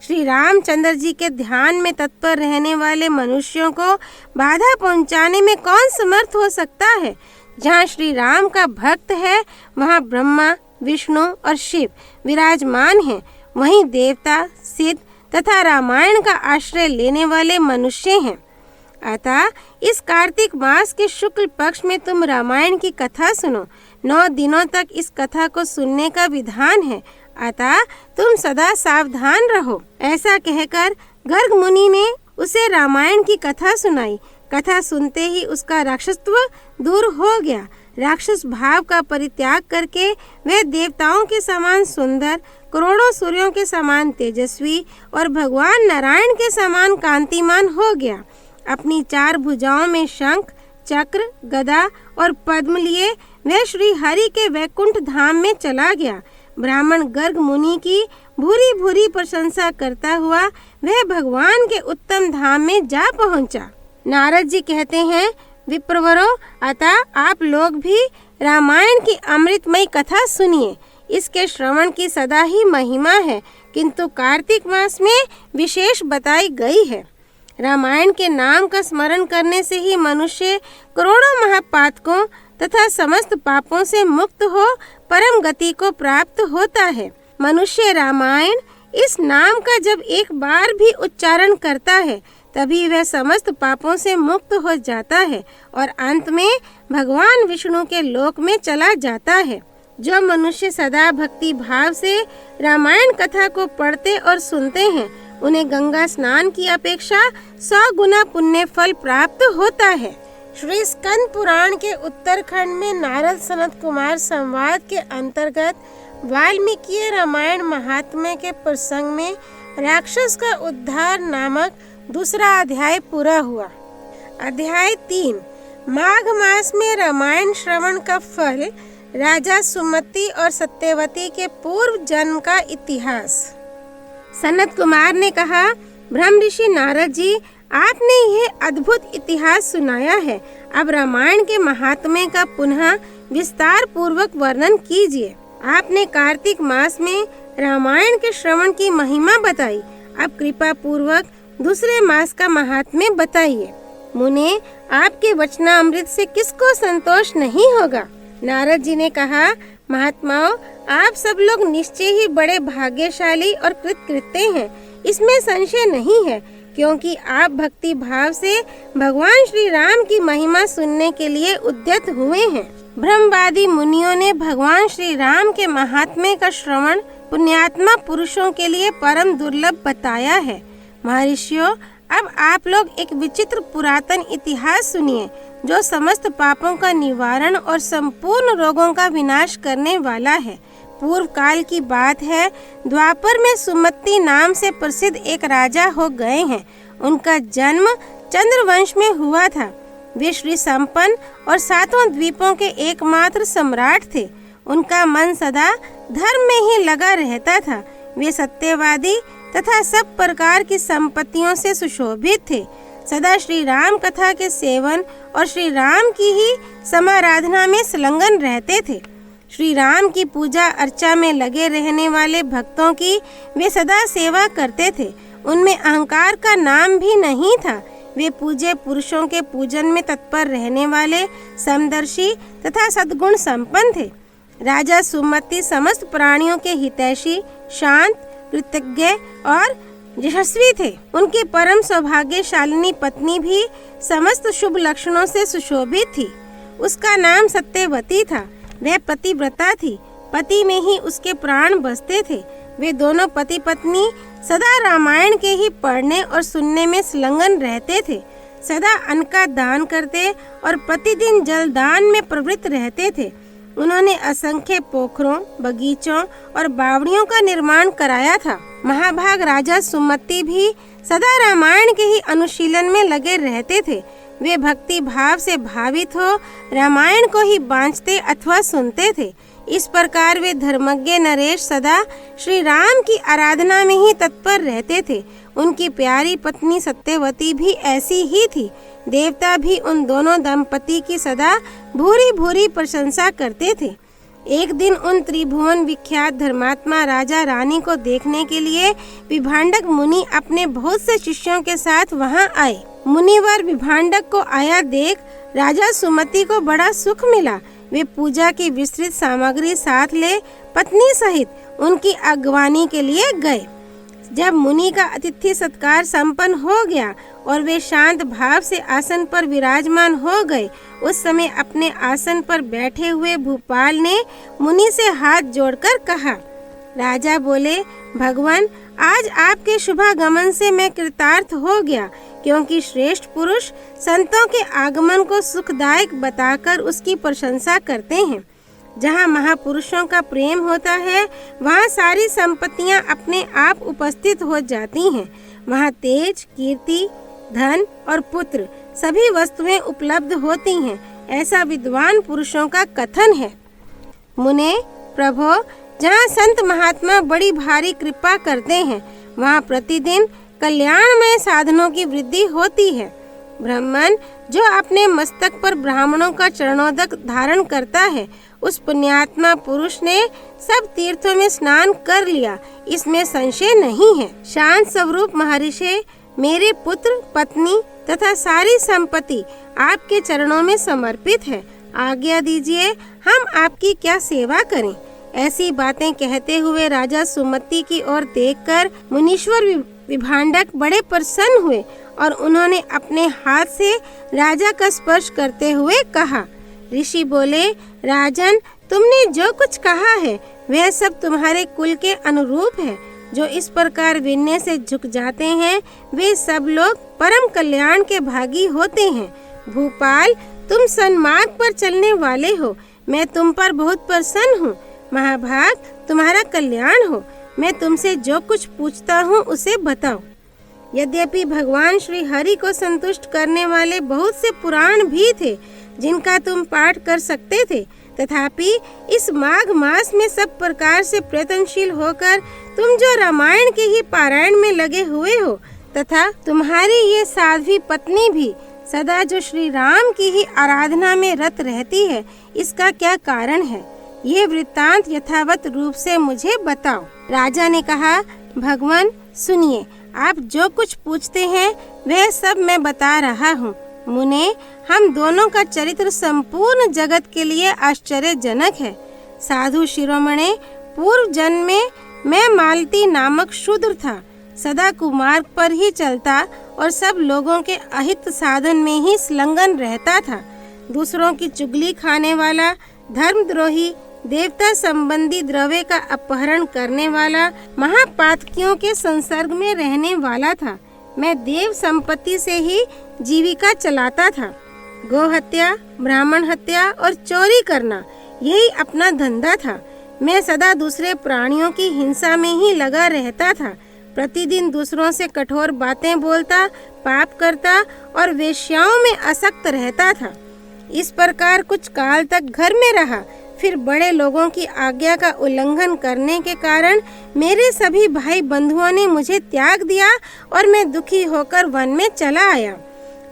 श्री रामचंद्र जी के ध्यान में तत्पर रहने वाले मनुष्यों को बाधा पहुंचाने में कौन समर्थ हो सकता है। जहाँ श्री राम का भक्त है, वहाँ ब्रह्मा, विष्णु और शिव विराजमान हैं। वहीं देवता, सिद्ध तथा रामायण का आश्रय लेने वाले मनुष्य हैं। अतः इस कार्तिक मास के शुक्ल पक्ष में तुम रामायण की कथा सुनो। 9 दिनों तक इस कथा को सुनने का विधान है, अतः तुम सदा सावधान रहो। ऐसा कहकर गर्ग मुनि ने उसे रामायण की कथा सुनाई। कथा सुनते ही उसका राक्षसत्व दूर हो गया। राक्षस भाव का परित्याग करके वह देवताओं के समान सुंदर, करोड़ों सूर्यों के समान तेजस्वी और भगवान नारायण के समान कांतिमान हो गया। अपनी 4 भुजाओं में शंख, चक्र, गदा और पद्म लिए वह श्री हरि के वैकुंठ धाम में चला गया। ब्राह्मण गर्ग मुनि की भूरी भूरी प्रशंसा करता हुआ वह भगवान के उत्तम धाम में जा पहुंचा। नारद जी कहते हैं, विप्रवरों, अतः आप लोग भी रामायण की अमृतमयी कथा सुनिए। इसके श्रवण की सदा ही महिमा है, किंतु कार्तिक मास में विशेष बताई गई है। रामायण के नाम का स्मरण करने से ही मनुष्य करोड़ों महापातकों तथा समस्त पापों से मुक्त हो परम गति को प्राप्त होता है। मनुष्य रामायण इस नाम का जब एक बार भी उच्चारण करता है तभी वह समस्त पापों से मुक्त हो जाता है और अंत में भगवान विष्णु के लोक में चला जाता है। जो मनुष्य सदा भक्ति भाव से रामायण कथा को पढ़ते और सुनते हैं उन्हें गंगा स्नान की अपेक्षा 100 गुना पुण्य फल प्राप्त होता है। श्री स्कंद पुराण के उत्तरखंड में नारद सनत कुमार संवाद के अंतर्गत वाल्मीकि रामायण महात्म्य के प्रसंग में राक्षस का उद्धार नामक दूसरा अध्याय पूरा हुआ। अध्याय 3 माघ मास में रामायण श्रवण का फल, राजा सुमति और सत्यवती के पूर्व जन्म का इतिहास। सनत कुमार ने कहा, ब्रह्म ऋषि नारद जी, आपने यह अद्भुत इतिहास सुनाया है। अब रामायण के महात्म्य का पुनः विस्तार पूर्वक वर्णन कीजिए। आपने कार्तिक मास में रामायण के श्रवण की महिमा बताई, अब कृपा पूर्वक दूसरे मास का महात्म्य बताइए। मुने, आपके वचनामृत से किसको संतोष नहीं होगा। नारद जी ने कहा, महात्माओं, आप सब लोग निश्चय ही बड़े भाग्यशाली और कृतकृत्य हैं, इसमें संशय नहीं है, क्योंकि आप भक्ति भाव से भगवान श्री राम की महिमा सुनने के लिए उद्यत हुए हैं। ब्रह्मवादी मुनियों ने भगवान श्री राम के महात्म्य का श्रवण पुण्यात्मा पुरुषों के लिए परम दुर्लभ बताया है। महर्षियों, अब आप लोग एक विचित्र पुरातन इतिहास सुनिए जो समस्त पापों का निवारण और संपूर्ण रोगों का विनाश करने वाला है। पूर्व काल की बात है, द्वापर में सुमति नाम से प्रसिद्ध एक राजा हो गए हैं। उनका जन्म चंद्रवंश में हुआ था। वे श्री संपन्न और 7 द्वीपों के एकमात्र सम्राट थे। उनका मन सदा धर्म में ही लगा रहता था। वे सत्यवादी तथा सब प्रकार की संपत्तियों से सुशोभित थे। सदा श्री राम कथा के सेवन और श्री राम की ही समाराधना में संलग्न रहते थे। श्री राम की पूजा अर्चा में लगे रहने वाले भक्तों की वे सदा सेवा करते थे। उनमें अहंकार का नाम भी नहीं था। वे पूज्य पुरुषों के पूजन में तत्पर रहने वाले समदर्शी तथा सद्गुण संपन्न थे। राजा सुमति समस्त प्राणियों के हितैषी, शांत, कृतज्ञ और यशस्वी थे। उनकी परम सौभाग्यशालिनी पत्नी भी समस्त शुभ लक्षणों से सुशोभित थी। उसका नाम सत्यवती था। वह पतिव्रता थी। पति में ही उसके प्राण बसते थे। वे दोनों पति पत्नी सदा रामायण के ही पढ़ने और सुनने में संलग्न रहते थे। सदा अन्न का दान करते और प्रतिदिन जल दान में प्रवृत्त रहते थे। उन्होंने असंख्य पोखरों, बगीचों और बावड़ियों का निर्माण कराया था। महाभाग राजा सुमति भी सदा रामायण के ही अनुशीलन में लगे रहते थे। वे भक्ति भाव से भावित हो रामायण को ही बांचते अथवा सुनते थे। इस प्रकार वे धर्मज्ञ नरेश सदा श्री राम की आराधना में ही तत्पर रहते थे। उनकी प्यारी पत्नी सत्यवती भी ऐसी ही थी। देवता भी उन दोनों दंपति की सदा भूरी भूरी प्रशंसा करते थे। एक दिन उन त्रिभुवन विख्यात धर्मात्मा राजा रानी को देखने के लिए विभांडक मुनि अपने बहुत से शिष्यों के साथ वहां आए। मुनिवर विभांडक को आया देख राजा सुमति को बड़ा सुख मिला। वे पूजा की विस्तृत सामग्री साथ ले पत्नी सहित उनकी अगवानी के लिए गए। जब मुनि का अतिथि सत्कार संपन्न हो गया और वे शांत भाव से आसन पर विराजमान हो गए, उस समय अपने आसन पर बैठे हुए भूपाल ने मुनि से हाथ जोड़कर कहा। राजा बोले, भगवान, आज आपके शुभागमन से मैं कृतार्थ हो गया, क्योंकि श्रेष्ठ पुरुष संतों के आगमन को सुखदायक बताकर उसकी प्रशंसा करते हैं। जहाँ महापुरुषों का प्रेम होता है वहाँ सारी संपत्तियाँ अपने आप उपस्थित हो जाती हैं। वहाँ तेज, कीर्ति, धन और पुत्र सभी वस्तुएं उपलब्ध होती हैं, ऐसा विद्वान पुरुषों का कथन है। मुने, प्रभो, जहाँ संत महात्मा बड़ी भारी कृपा करते हैं वहाँ प्रतिदिन कल्याणमय साधनों की वृद्धि होती है। ब्राह्मण जो अपने मस्तक पर ब्राह्मणों का चरणोदक धारण करता है, उस पुण्यात्मा पुरुष ने सब तीर्थों में स्नान कर लिया, इसमें संशय नहीं है। शांत स्वरूप महर्षि, मेरे पुत्र, पत्नी तथा सारी संपत्ति आपके चरणों में समर्पित है। आज्ञा दीजिए, हम आपकी क्या सेवा करें। ऐसी बातें कहते हुए राजा सुमति की ओर देखकर मुनीश्वर विभांडक बड़े प्रसन्न हुए और उन्होंने अपने हाथ से राजा का स्पर्श करते हुए कहा। ऋषि बोले, राजन, तुमने जो कुछ कहा है वह सब तुम्हारे कुल के अनुरूप है। जो इस प्रकार विनय से झुक जाते हैं वे सब लोग परम कल्याण के भागी होते हैं। भूपाल, तुम सन्मार्ग पर चलने वाले हो, मैं तुम पर बहुत प्रसन्न हूँ। महाभाग, तुम्हारा कल्याण हो। मैं तुमसे जो कुछ पूछता हूँ उसे बताओ। यद्यपि भगवान श्री हरि को संतुष्ट करने वाले बहुत से पुराण भी थे जिनका तुम पाठ कर सकते थे, तथापि इस माघ मास में सब प्रकार से प्रयत्नशील होकर तुम जो रामायण के ही पारायण में लगे हुए हो तथा तुम्हारी ये साध्वी पत्नी भी सदा जो श्री राम की ही आराधना में रत रहती है, इसका क्या कारण है? ये वृत्तांत यथावत रूप से मुझे बताओ। राजा ने कहा, भगवान सुनिए, आप जो कुछ पूछते हैं वह सब मैं बता रहा हूँ। मुने, हम दोनों का चरित्र संपूर्ण जगत के लिए आश्चर्यजनक है। साधु शिरोमणे, पूर्व जन्म में मैं मालती नामक शूद्र था। सदा कुमार्ग पर ही चलता और सब लोगों के अहित साधन में ही संलग्न रहता था। दूसरों की चुगली खाने वाला, धर्मद्रोही, देवता संबंधी द्रव्य का अपहरण करने वाला, महापातकियों के संसर्ग में रहने वाला था। मैं देव संपत्ति से ही जीविका चलाता था। गौ हत्या, ब्राह्मण हत्या और चोरी करना यही अपना धंधा था। मैं सदा दूसरे प्राणियों की हिंसा में ही लगा रहता था। प्रतिदिन दूसरों से कठोर बातें बोलता, पाप करता और वेश्याओं में आसक्त रहता था। इस प्रकार कुछ काल तक घर में रहा। फिर बड़े लोगों की आज्ञा का उल्लंघन करने के कारण मेरे सभी भाई बंधुओं ने मुझे त्याग दिया और मैं दुखी होकर वन में चला आया।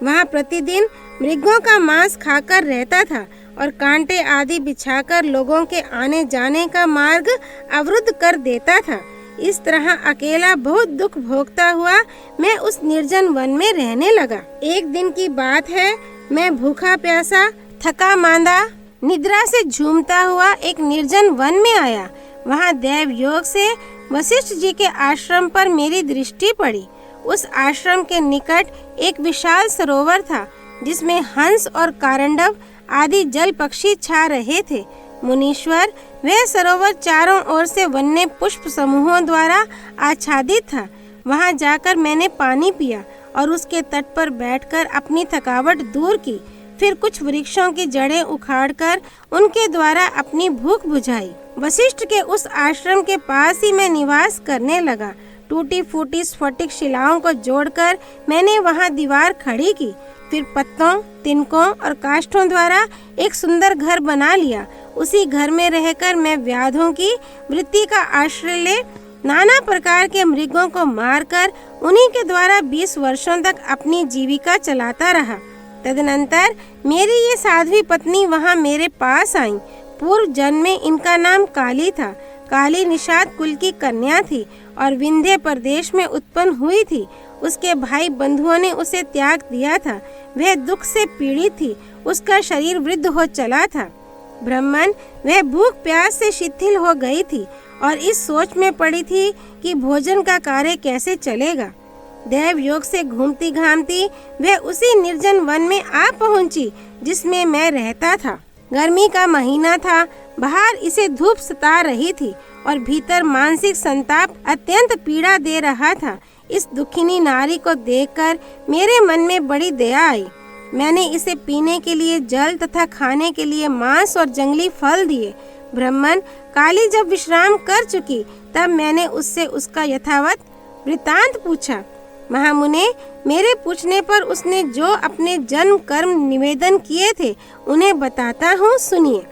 वहाँ प्रतिदिन मृगों का मांस खाकर रहता था और कांटे आदि बिछाकर लोगों के आने जाने का मार्ग अवरुद्ध कर देता था। इस तरह अकेला बहुत दुख भोगता हुआ मैं उस निर्जन वन में रहने लगा। एक दिन की बात है, मैं भूखा प्यासा, थका मांदा, निद्रा से झूमता हुआ एक निर्जन वन में आया। वहाँ देव योग से वशिष्ठ जी के आश्रम पर मेरी दृष्टि पड़ी। उस आश्रम के निकट एक विशाल सरोवर था जिसमें हंस और कारंडव आदि जल पक्षी छा रहे थे। मुनीश्वर, वह सरोवर चारों ओर से वन्य पुष्प समूहों द्वारा आच्छादित था। वहाँ जाकर मैंने पानी पिया और उसके तट पर बैठकर अपनी थकावट दूर की। फिर कुछ वृक्षों की जड़ें उखाड़कर उनके द्वारा अपनी भूख बुझाई। वशिष्ठ के उस आश्रम के पास ही मैं निवास करने लगा। टूटी फूटी स्फटिक शिलाओं को जोड़कर मैंने वहाँ दीवार खड़ी की। फिर पत्तों, तिनकों और काष्ठों द्वारा एक सुंदर घर बना लिया। उसी घर में रहकर मैं व्याधों की वृत्ति का आश्रय ले नाना प्रकार के मृगों को मारकर उन्हीं के द्वारा 20 वर्षों तक अपनी जीविका चलाता रहा। तदनंतर मेरी ये साध्वी पत्नी वहाँ मेरे पास आई। पूर्व जन्म में इनका नाम काली था। काली निषाद कुल की कन्या थी और विंध्य प्रदेश में उत्पन्न हुई थी। उसके भाई बंधुओं ने उसे त्याग दिया था। वह दुख से पीड़ित थी। उसका शरीर वृद्ध हो चला था। ब्राह्मण, वह भूख प्यास से शिथिल हो गई थी और इस सोच में पड़ी थी कि भोजन का कार्य कैसे चलेगा। देव योग से घूमती घामती वह उसी निर्जन वन में आ पहुंची जिसमें मैं रहता था। गर्मी का महीना था। बाहर इसे धूप सता रही थी और भीतर मानसिक संताप अत्यंत पीड़ा दे रहा था। इस दुखिनी नारी को देखकर मेरे मन में बड़ी दया आई। मैंने इसे पीने के लिए जल तथा खाने के लिए मांस और जंगली फल दिए। ब्राह्मण, काली जब विश्राम कर चुकी तब मैंने उससे उसका यथावत वृतांत पूछा। महामुने, मेरे पूछने पर उसने जो अपने जन्म कर्म निवेदन किए थे उन्हें बताता हूँ, सुनिए।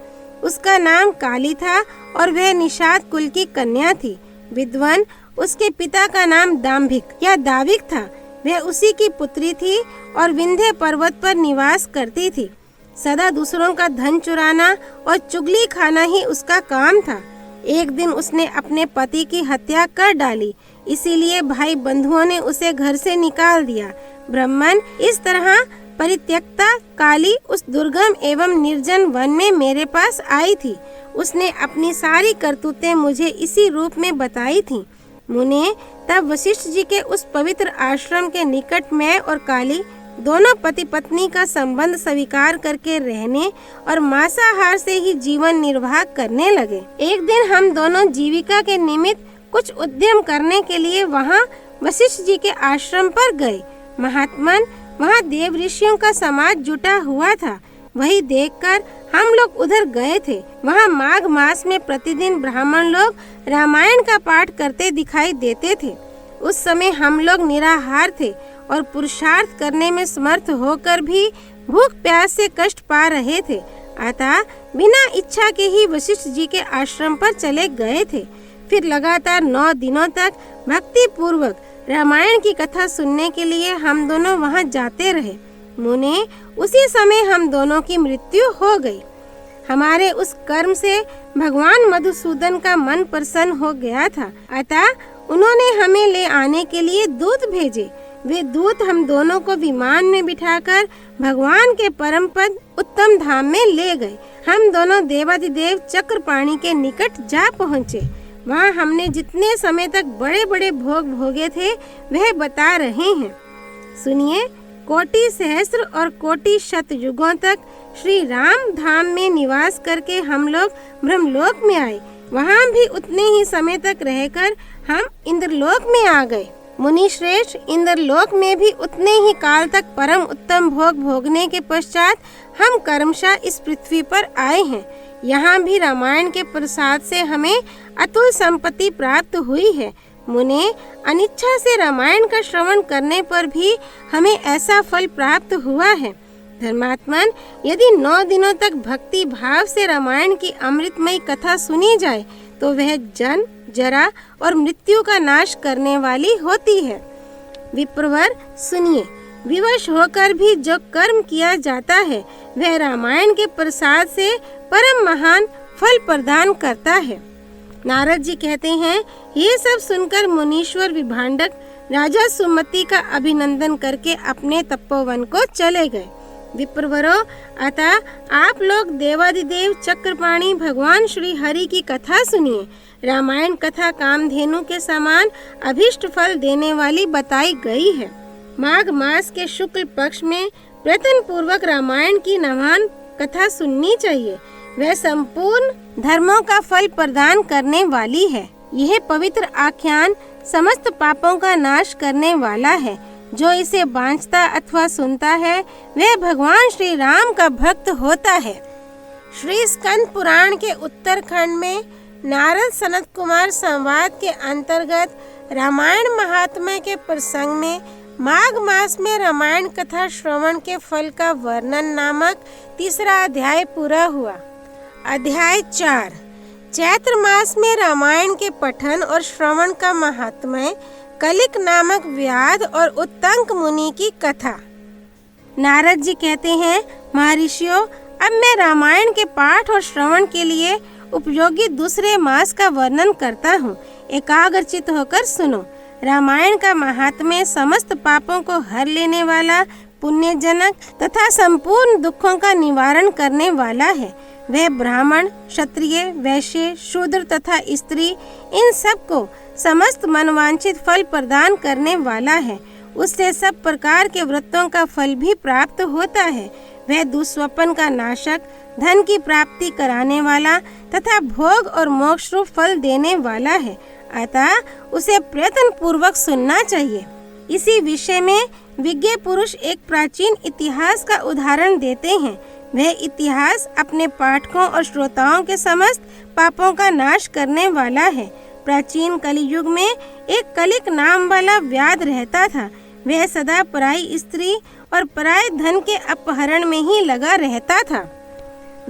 उसका नाम काली था और वह निषाद कुल की कन्या थी। विद्वान, उसके पिता का नाम दाम्भिक या दाविक था। वह उसी की पुत्री थी और विंध्य पर्वत पर निवास करती थी। सदा दूसरों का धन चुराना और चुगली खाना ही उसका काम था। एक दिन उसने अपने पति की हत्या कर डाली, इसीलिए भाई बंधुओं ने उसे घर से निकाल दिया। ब्राह्मण, इस तरह परित्यक्ता काली उस दुर्गम एवं निर्जन वन में मेरे पास आई थी। उसने अपनी सारी करतूतें मुझे इसी रूप में बताई थीं। मुने, तब वशिष्ठ जी के उस पवित्र आश्रम के निकट मैं और काली दोनों पति पत्नी का संबंध स्वीकार करके रहने और मांसाहार से ही जीवन निर्वाह करने लगे। एक दिन हम दोनों जीविका के निमित्त कुछ उद्यम करने के लिए वहाँ वशिष्ठ जी के आश्रम पर गए। महात्मन, वहाँ देव ऋषियों का समाज जुटा हुआ था। वही देखकर हम लोग उधर गए थे। वहाँ माघ मास में प्रतिदिन ब्राह्मण लोग रामायण का पाठ करते दिखाई देते थे। उस समय हम लोग निराहार थे और पुरुषार्थ करने में समर्थ होकर भी भूख प्यास से कष्ट पा रहे थे। अतः बिना इच्छा के ही वशिष्ठ जी के आश्रम पर चले गए थे। फिर लगातार 9 दिनों तक भक्ति पूर्वक रामायण की कथा सुनने के लिए हम दोनों वहां जाते रहे। मुने, उसी समय हम दोनों की मृत्यु हो गई। हमारे उस कर्म से भगवान मधुसूदन का मन प्रसन्न हो गया था। अतः उन्होंने हमें ले आने के लिए दूत भेजे। वे दूत हम दोनों को विमान में बिठाकर भगवान के परम पद उत्तम धाम में ले गए। हम दोनों देवाधिदेव चक्रपाणी के निकट जा पहुँचे। वहाँ हमने जितने समय तक बड़े बड़े भोग भोगे थे वह बता रहे हैं। सुनिए, कोटि सहस्त्र और कोटि शत युगों तक श्री राम धाम में निवास करके हम लोग ब्रह्मलोक में आए। वहाँ भी उतने ही समय तक रहकर हम इंद्रलोक में आ गए। मुनि श्रेष्ठ, इंद्रलोक में भी उतने ही काल तक परम उत्तम भोग भोगने के पश्चात हम कर्मशः इस पृथ्वी पर आए हैं। यहाँ भी रामायण के प्रसाद से हमें अतुल संपत्ति प्राप्त हुई है। मुने, अनिच्छा से रामायण का श्रवण करने पर भी हमें ऐसा फल प्राप्त हुआ है। धर्मात्मन, यदि 9 दिनों तक भक्ति भाव से रामायण की अमृतमयी कथा सुनी जाए तो वह जन्म, जरा और मृत्यु का नाश करने वाली होती है। विप्रवर, सुनिए, विवश होकर भी जो कर्म किया जाता है वह रामायण के प्रसाद से परम महान फल प्रदान करता है। नारद जी कहते हैं, ये सब सुनकर मुनीश्वर विभांडक राजा सुमति का अभिनंदन करके अपने तपोवन को चले गए। विप्रवरो, अतः आप लोग देवाधिदेव चक्रपाणी भगवान श्री हरि की कथा सुनिए। रामायण कथा कामधेनु के समान अभिष्ट फल देने वाली बताई गई है। माघ मास के शुक्ल पक्ष में प्रयत्न पूर्वक रामायण की नवान कथा सुननी चाहिए। वह संपूर्ण धर्मों का फल प्रदान करने वाली है। यह पवित्र आख्यान समस्त पापों का नाश करने वाला है। जो इसे बांचता अथवा सुनता है वह भगवान श्री राम का भक्त होता है। श्री स्कंद पुराण के उत्तरखंड में नारद सनत कुमार संवाद के अंतर्गत रामायण महात्म्य के प्रसंग में माघ मास में रामायण कथा श्रवण के फल का वर्णन नामक 3रा अध्याय पूरा हुआ। अध्याय 4, चैत्र मास में रामायण के पठन और श्रवण का महात्म्य। कलिक नामक व्याध और उत्तंक मुनि की कथा। नारद जी कहते हैं, महर्षियों, अब मैं रामायण के पाठ और श्रवण के लिए उपयोगी दूसरे मास का वर्णन करता हूँ। एकाग्रचित होकर सुनो। रामायण का महात्म्य समस्त पापों को हर लेने वाला, पुण्यजनक तथा संपूर्ण दुखों का निवारण करने वाला है। वह ब्राह्मण, क्षत्रिय, वैश्य, शूद्र तथा स्त्री इन सब को समस्त मनवांछित फल प्रदान करने वाला है। उससे सब प्रकार के व्रतों का फल भी प्राप्त होता है। वह दुस्वप्न का नाशक, धन की प्राप्ति कराने वाला तथा भोग और मोक्ष रूप फल देने वाला है। अतः उसे प्रयत्न पूर्वक सुनना चाहिए। इसी विषय में विज्ञ पुरुष एक प्राचीन इतिहास का उदाहरण देते हैं। वह इतिहास अपने पाठकों और श्रोताओं के समस्त पापों का नाश करने वाला है। प्राचीन कलियुग में एक कलिक नाम वाला व्याध रहता था। वह सदा पराई स्त्री और पराये धन के अपहरण में ही लगा रहता था।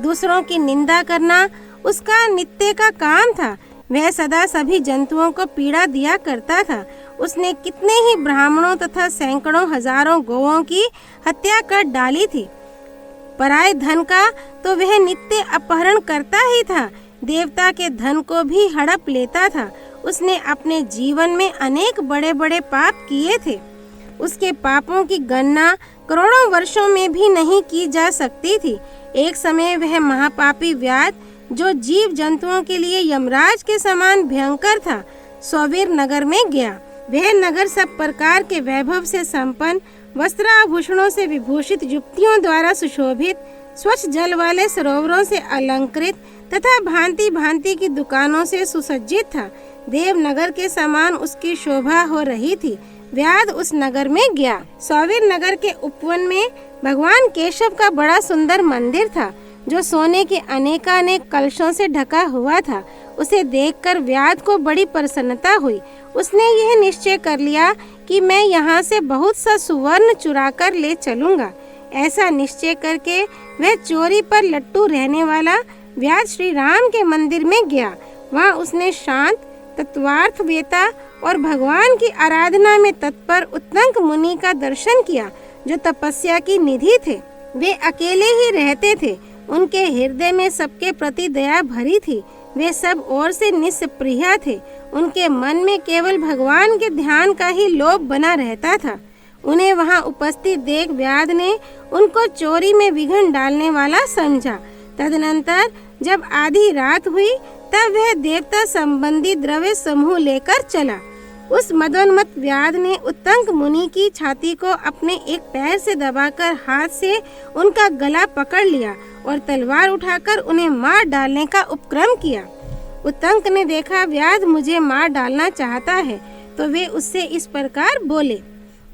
दूसरों की निंदा करना उसका नित्य का काम था। वह सदा सभी जंतुओं को पीड़ा दिया करता था। उसने कितने ही ब्राह्मणों तथा सैकड़ों हजारों गौओं की हत्या कर डाली थी। पराये धन का तो वह नित्य अपहरण करता ही था। देवता के धन को भी हड़प लेता था। उसने अपने जीवन में अनेक बड़े बड़े पाप किए थे। उसके पापों की गणना करोड़ों वर्षों में भी नहीं की जा सकती थी। एक समय वह महापापी व्याध, जो जीव जंतुओं के लिए यमराज के समान भयंकर था, सौवीर नगर में गया। वह नगर सब प्रकार के वैभव से संपन्न, वस्त्राभूषणों से विभूषित, युक्तियों द्वारा सुशोभित, स्वच्छ जल वाले सरोवरों से अलंकृत तथा भांति भांति की दुकानों से सुसज्जित था। देवनगर के समान उसकी शोभा हो रही थी। व्याध उस नगर में गया। सौवीर नगर के उपवन में भगवान केशव का बड़ा सुंदर मंदिर था, जो सोने के अनेकानेक कलशों से ढका हुआ था। उसे देखकर व्याध को बड़ी प्रसन्नता हुई। उसने यह निश्चय कर लिया कि मैं यहाँ से बहुत सा सुवर्ण चुरा कर ले चलूंगा। ऐसा निश्चय करके वह चोरी पर लट्टू रहने वाला व्याध श्री राम के मंदिर में गया। वहाँ उसने शांत, तत्वार्थ वेता और भगवान की आराधना में तत्पर उत्तंक मुनि का दर्शन किया, जो तपस्या की निधि थे। वे अकेले ही रहते थे। उनके हृदय में सबके प्रति दया भरी थी। वे सब ओर से निष्प्रिय थे। उनके मन में केवल भगवान के ध्यान का ही लोभ बना रहता था। उन्हें वहां उपस्थित देख व्याध ने उनको चोरी में विघ्न डालने वाला समझा। तदनंतर जब आधी रात हुई, तब वह देवता संबंधी द्रव्य समूह लेकर चला। उस मदोन्मत्त व्याध ने उत्तंक मुनि की छाती को अपने एक पैर से दबाकर हाथ से उनका गला पकड़ लिया और तलवार उठाकर उन्हें मार डालने का उपक्रम किया। उत्तंक ने देखा व्याध मुझे मार डालना चाहता है, तो वे उससे इस प्रकार बोले।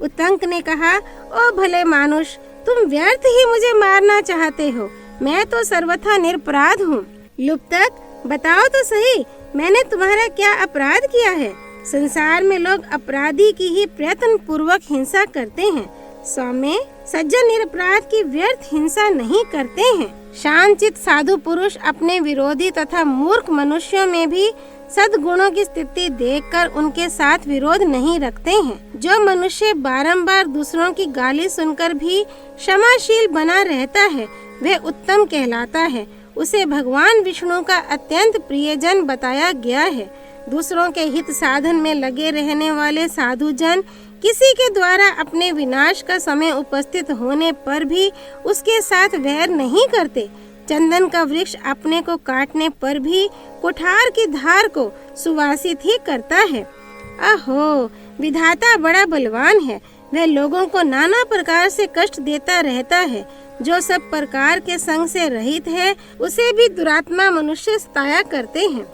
उत्तंक ने कहा, ओ भले मानुष, तुम व्यर्थ ही मुझे मारना चाहते हो। मैं तो सर्वथा निरपराध हूँ। लुप्तक, बताओ तो सही, मैंने तुम्हारा क्या अपराध किया है? संसार में लोग अपराधी की ही प्रयत्न पूर्वक हिंसा करते हैं। सौम्य, सज्जन निरपराध की व्यर्थ हिंसा नहीं करते हैं। शांतचित्त साधु पुरुष अपने विरोधी तथा मूर्ख मनुष्यों में भी सद्गुणों की स्थिति देखकर उनके साथ विरोध नहीं रखते हैं। जो मनुष्य बारंबार दूसरों की गाली सुनकर भी क्षमाशील बना रहता है, वह उत्तम कहलाता है। उसे भगवान विष्णु का अत्यंत प्रियजन बताया गया है। दूसरों के हित साधन में लगे रहने वाले साधुजन किसी के द्वारा अपने विनाश का समय उपस्थित होने पर भी उसके साथ वैर नहीं करते। चंदन का वृक्ष अपने को काटने पर भी कुठार की धार को सुवासित ही करता है। अहो, विधाता बड़ा बलवान है। वह लोगों को नाना प्रकार से कष्ट देता रहता है। जो सब प्रकार के संग से रहित है, उसे भी दुरात्मा मनुष्य सताया करते हैं।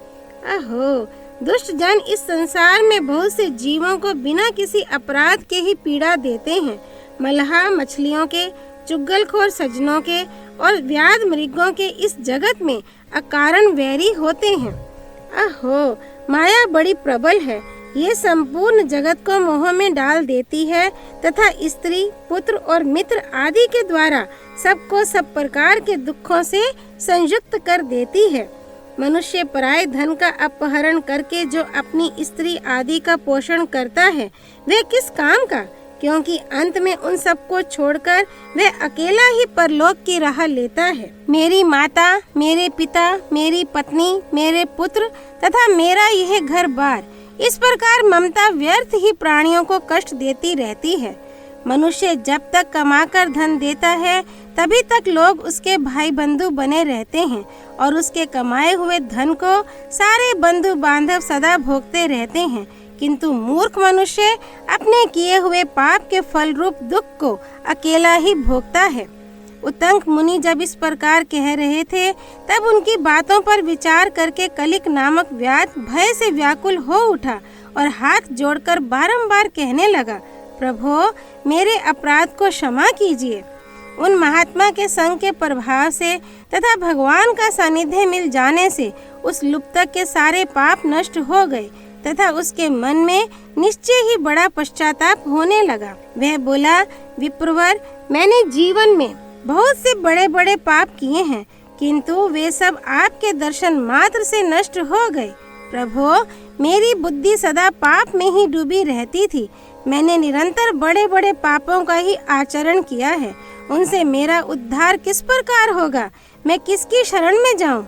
अहो, दुष्ट जन इस संसार में बहुत से जीवों को बिना किसी अपराध के ही पीड़ा देते हैं। मल्लाह मछलियों के, चुगलखोर सज्जनों के और व्याध मृगों के इस जगत में अकारण वैरी होते हैं। अहो, माया बड़ी प्रबल है। ये संपूर्ण जगत को मोह में डाल देती है तथा स्त्री, पुत्र और मित्र आदि के द्वारा सबको सब प्रकार के दुखों से संयुक्त कर देती है। मनुष्य पराये धन का अपहरण करके जो अपनी स्त्री आदि का पोषण करता है, वह किस काम का? क्योंकि अंत में उन सबको छोड़कर वह अकेला ही परलोक की राह लेता है। मेरी माता, मेरे पिता, मेरी पत्नी, मेरे पुत्र तथा मेरा यह घर बार, इस प्रकार ममता व्यर्थ ही प्राणियों को कष्ट देती रहती है। मनुष्य जब तक कमाकर धन देता है, तभी तक लोग उसके भाई बंधु बने रहते हैं और उसके कमाए हुए धन को सारे बंधु बांधव सदा भोगते रहते हैं। किंतु मूर्ख मनुष्य अपने किए हुए पाप के फल रूप दुख को अकेला ही भोगता है। उत्तंक मुनि जब इस प्रकार कह रहे थे, तब उनकी बातों पर विचार करके कलिक नामक व्याध भय से व्याकुल हो उठा और हाथ जोड़कर बारंबार कहने लगा, प्रभो, मेरे अपराध को क्षमा कीजिए। उन महात्मा के संग के प्रभाव से तथा भगवान का सानिध्य मिल जाने से उस लुप्तक के सारे पाप नष्ट हो गए तथा उसके मन में निश्चय ही बड़ा पश्चाताप होने लगा। वह बोला, विप्रवर, मैंने जीवन में बहुत से बड़े बड़े पाप किए हैं, किंतु वे सब आपके दर्शन मात्र से नष्ट हो गए। प्रभो, मेरी बुद्धि सदा पाप में ही डूबी रहती थी। मैंने निरंतर बड़े बड़े पापों का ही आचरण किया है। उनसे मेरा उद्धार किस प्रकार होगा? मैं किसकी शरण में जाऊं?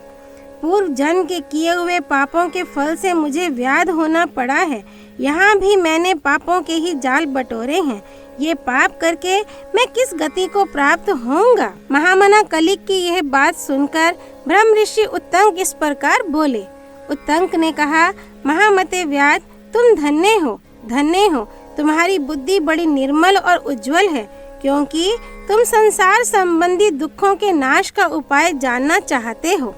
पूर्व जन्म के किए हुए पापों के फल से मुझे व्याध होना पड़ा है। यहाँ भी मैंने पापों के ही जाल बटोरे हैं। ये पाप करके मैं किस गति को प्राप्त होऊंगा। महामना कलिक की यह बात सुनकर ब्रह्म ऋषि उत्तंक इस प्रकार बोले। उत्तंक ने कहा, महामते व्याध, तुम धन्य हो। तुम्हारी बुद्धि बड़ी निर्मल और उज्जवल है, क्योंकि तुम संसार संबंधी दुखों के नाश का उपाय जानना चाहते हो।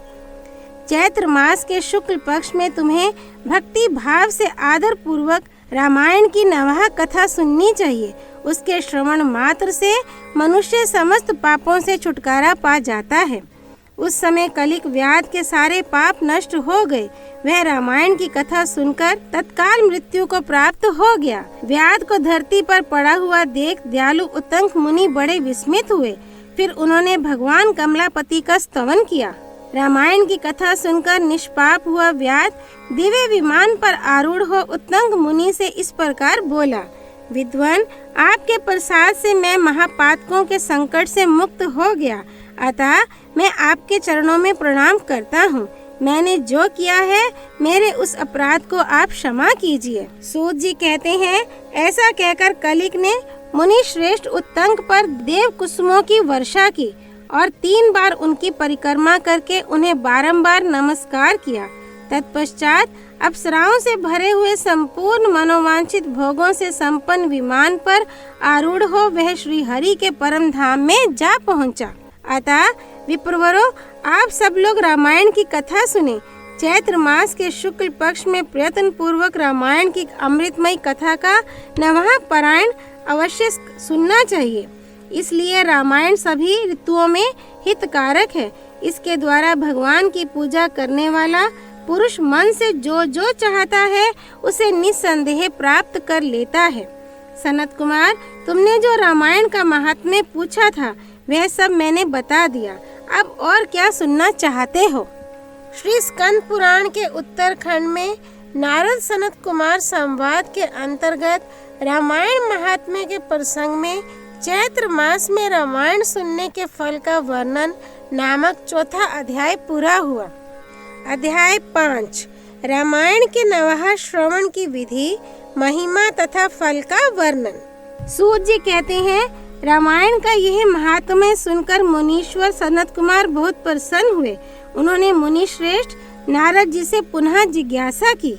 चैत्र मास के शुक्ल पक्ष में तुम्हें भक्ति भाव से आदर पूर्वक रामायण की नवह कथा सुननी चाहिए। उसके श्रवण मात्र से मनुष्य समस्त पापों से छुटकारा पा जाता है। उस समय कलिक व्याध के सारे पाप नष्ट हो गए। वह रामायण की कथा सुनकर तत्काल मृत्यु को प्राप्त हो गया। व्याध को धरती पर पड़ा हुआ देख दयालु उत्तंक मुनि बड़े विस्मित हुए। फिर उन्होंने भगवान कमलापति का स्तवन किया। रामायण की कथा सुनकर निष्पाप हुआ व्याध दिव्य विमान पर आरूढ़ हो उत्तंक मुनि से इस प्रकार बोला, विद्वान, आपके प्रसाद से मैं महापातकों के संकट से मुक्त हो गया, अतः मैं आपके चरणों में प्रणाम करता हूँ। मैंने जो किया है मेरे उस अपराध को आप क्षमा कीजिए। सूत जी कहते हैं, ऐसा कहकर कलिक ने मुनि श्रेष्ठ उत्तंक पर देव कुसुमों की वर्षा की और 3 बार उनकी परिक्रमा करके उन्हें बारंबार नमस्कार किया। तत्पश्चात अप्सराओं से भरे हुए संपूर्ण मनोवांछित भोगों से संपन्न विमान पर आरूढ़ हो वह श्री हरि के परम धाम में जा पहुंचा। अतः विप्रवरों, आप सब लोग रामायण की कथा सुने। चैत्र मास के शुक्ल पक्ष में प्रयत्न पूर्वक रामायण की अमृतमयी कथा का नवह पारायण अवश्य सुनना चाहिए। इसलिए रामायण सभी ऋतुओं में हितकारक है। इसके द्वारा भगवान की पूजा करने वाला पुरुष मन से जो जो चाहता है उसे निस्संदेह प्राप्त कर लेता है। सनत कुमार, तुमने जो रामायण का महात्म्य पूछा था वह सब मैंने बता दिया। अब और क्या सुनना चाहते हो? श्री स्कंद पुराण के उत्तरखंड में नारद सनत कुमार संवाद के अंतर्गत रामायण महात्म्य के प्रसंग में चैत्र मास में रामायण सुनने के फल का वर्णन नामक चौथा अध्याय पूरा हुआ। अध्याय 5 रामायण के नवह श्रवण की विधि, महिमा तथा फल का वर्णन। सूत जी कहते हैं, रामायण का यह महात्म्य सुनकर मुनीश्वर सनत कुमार बहुत प्रसन्न हुए। उन्होंने मुनि श्रेष्ठ नारद जी से पुनः जिज्ञासा की।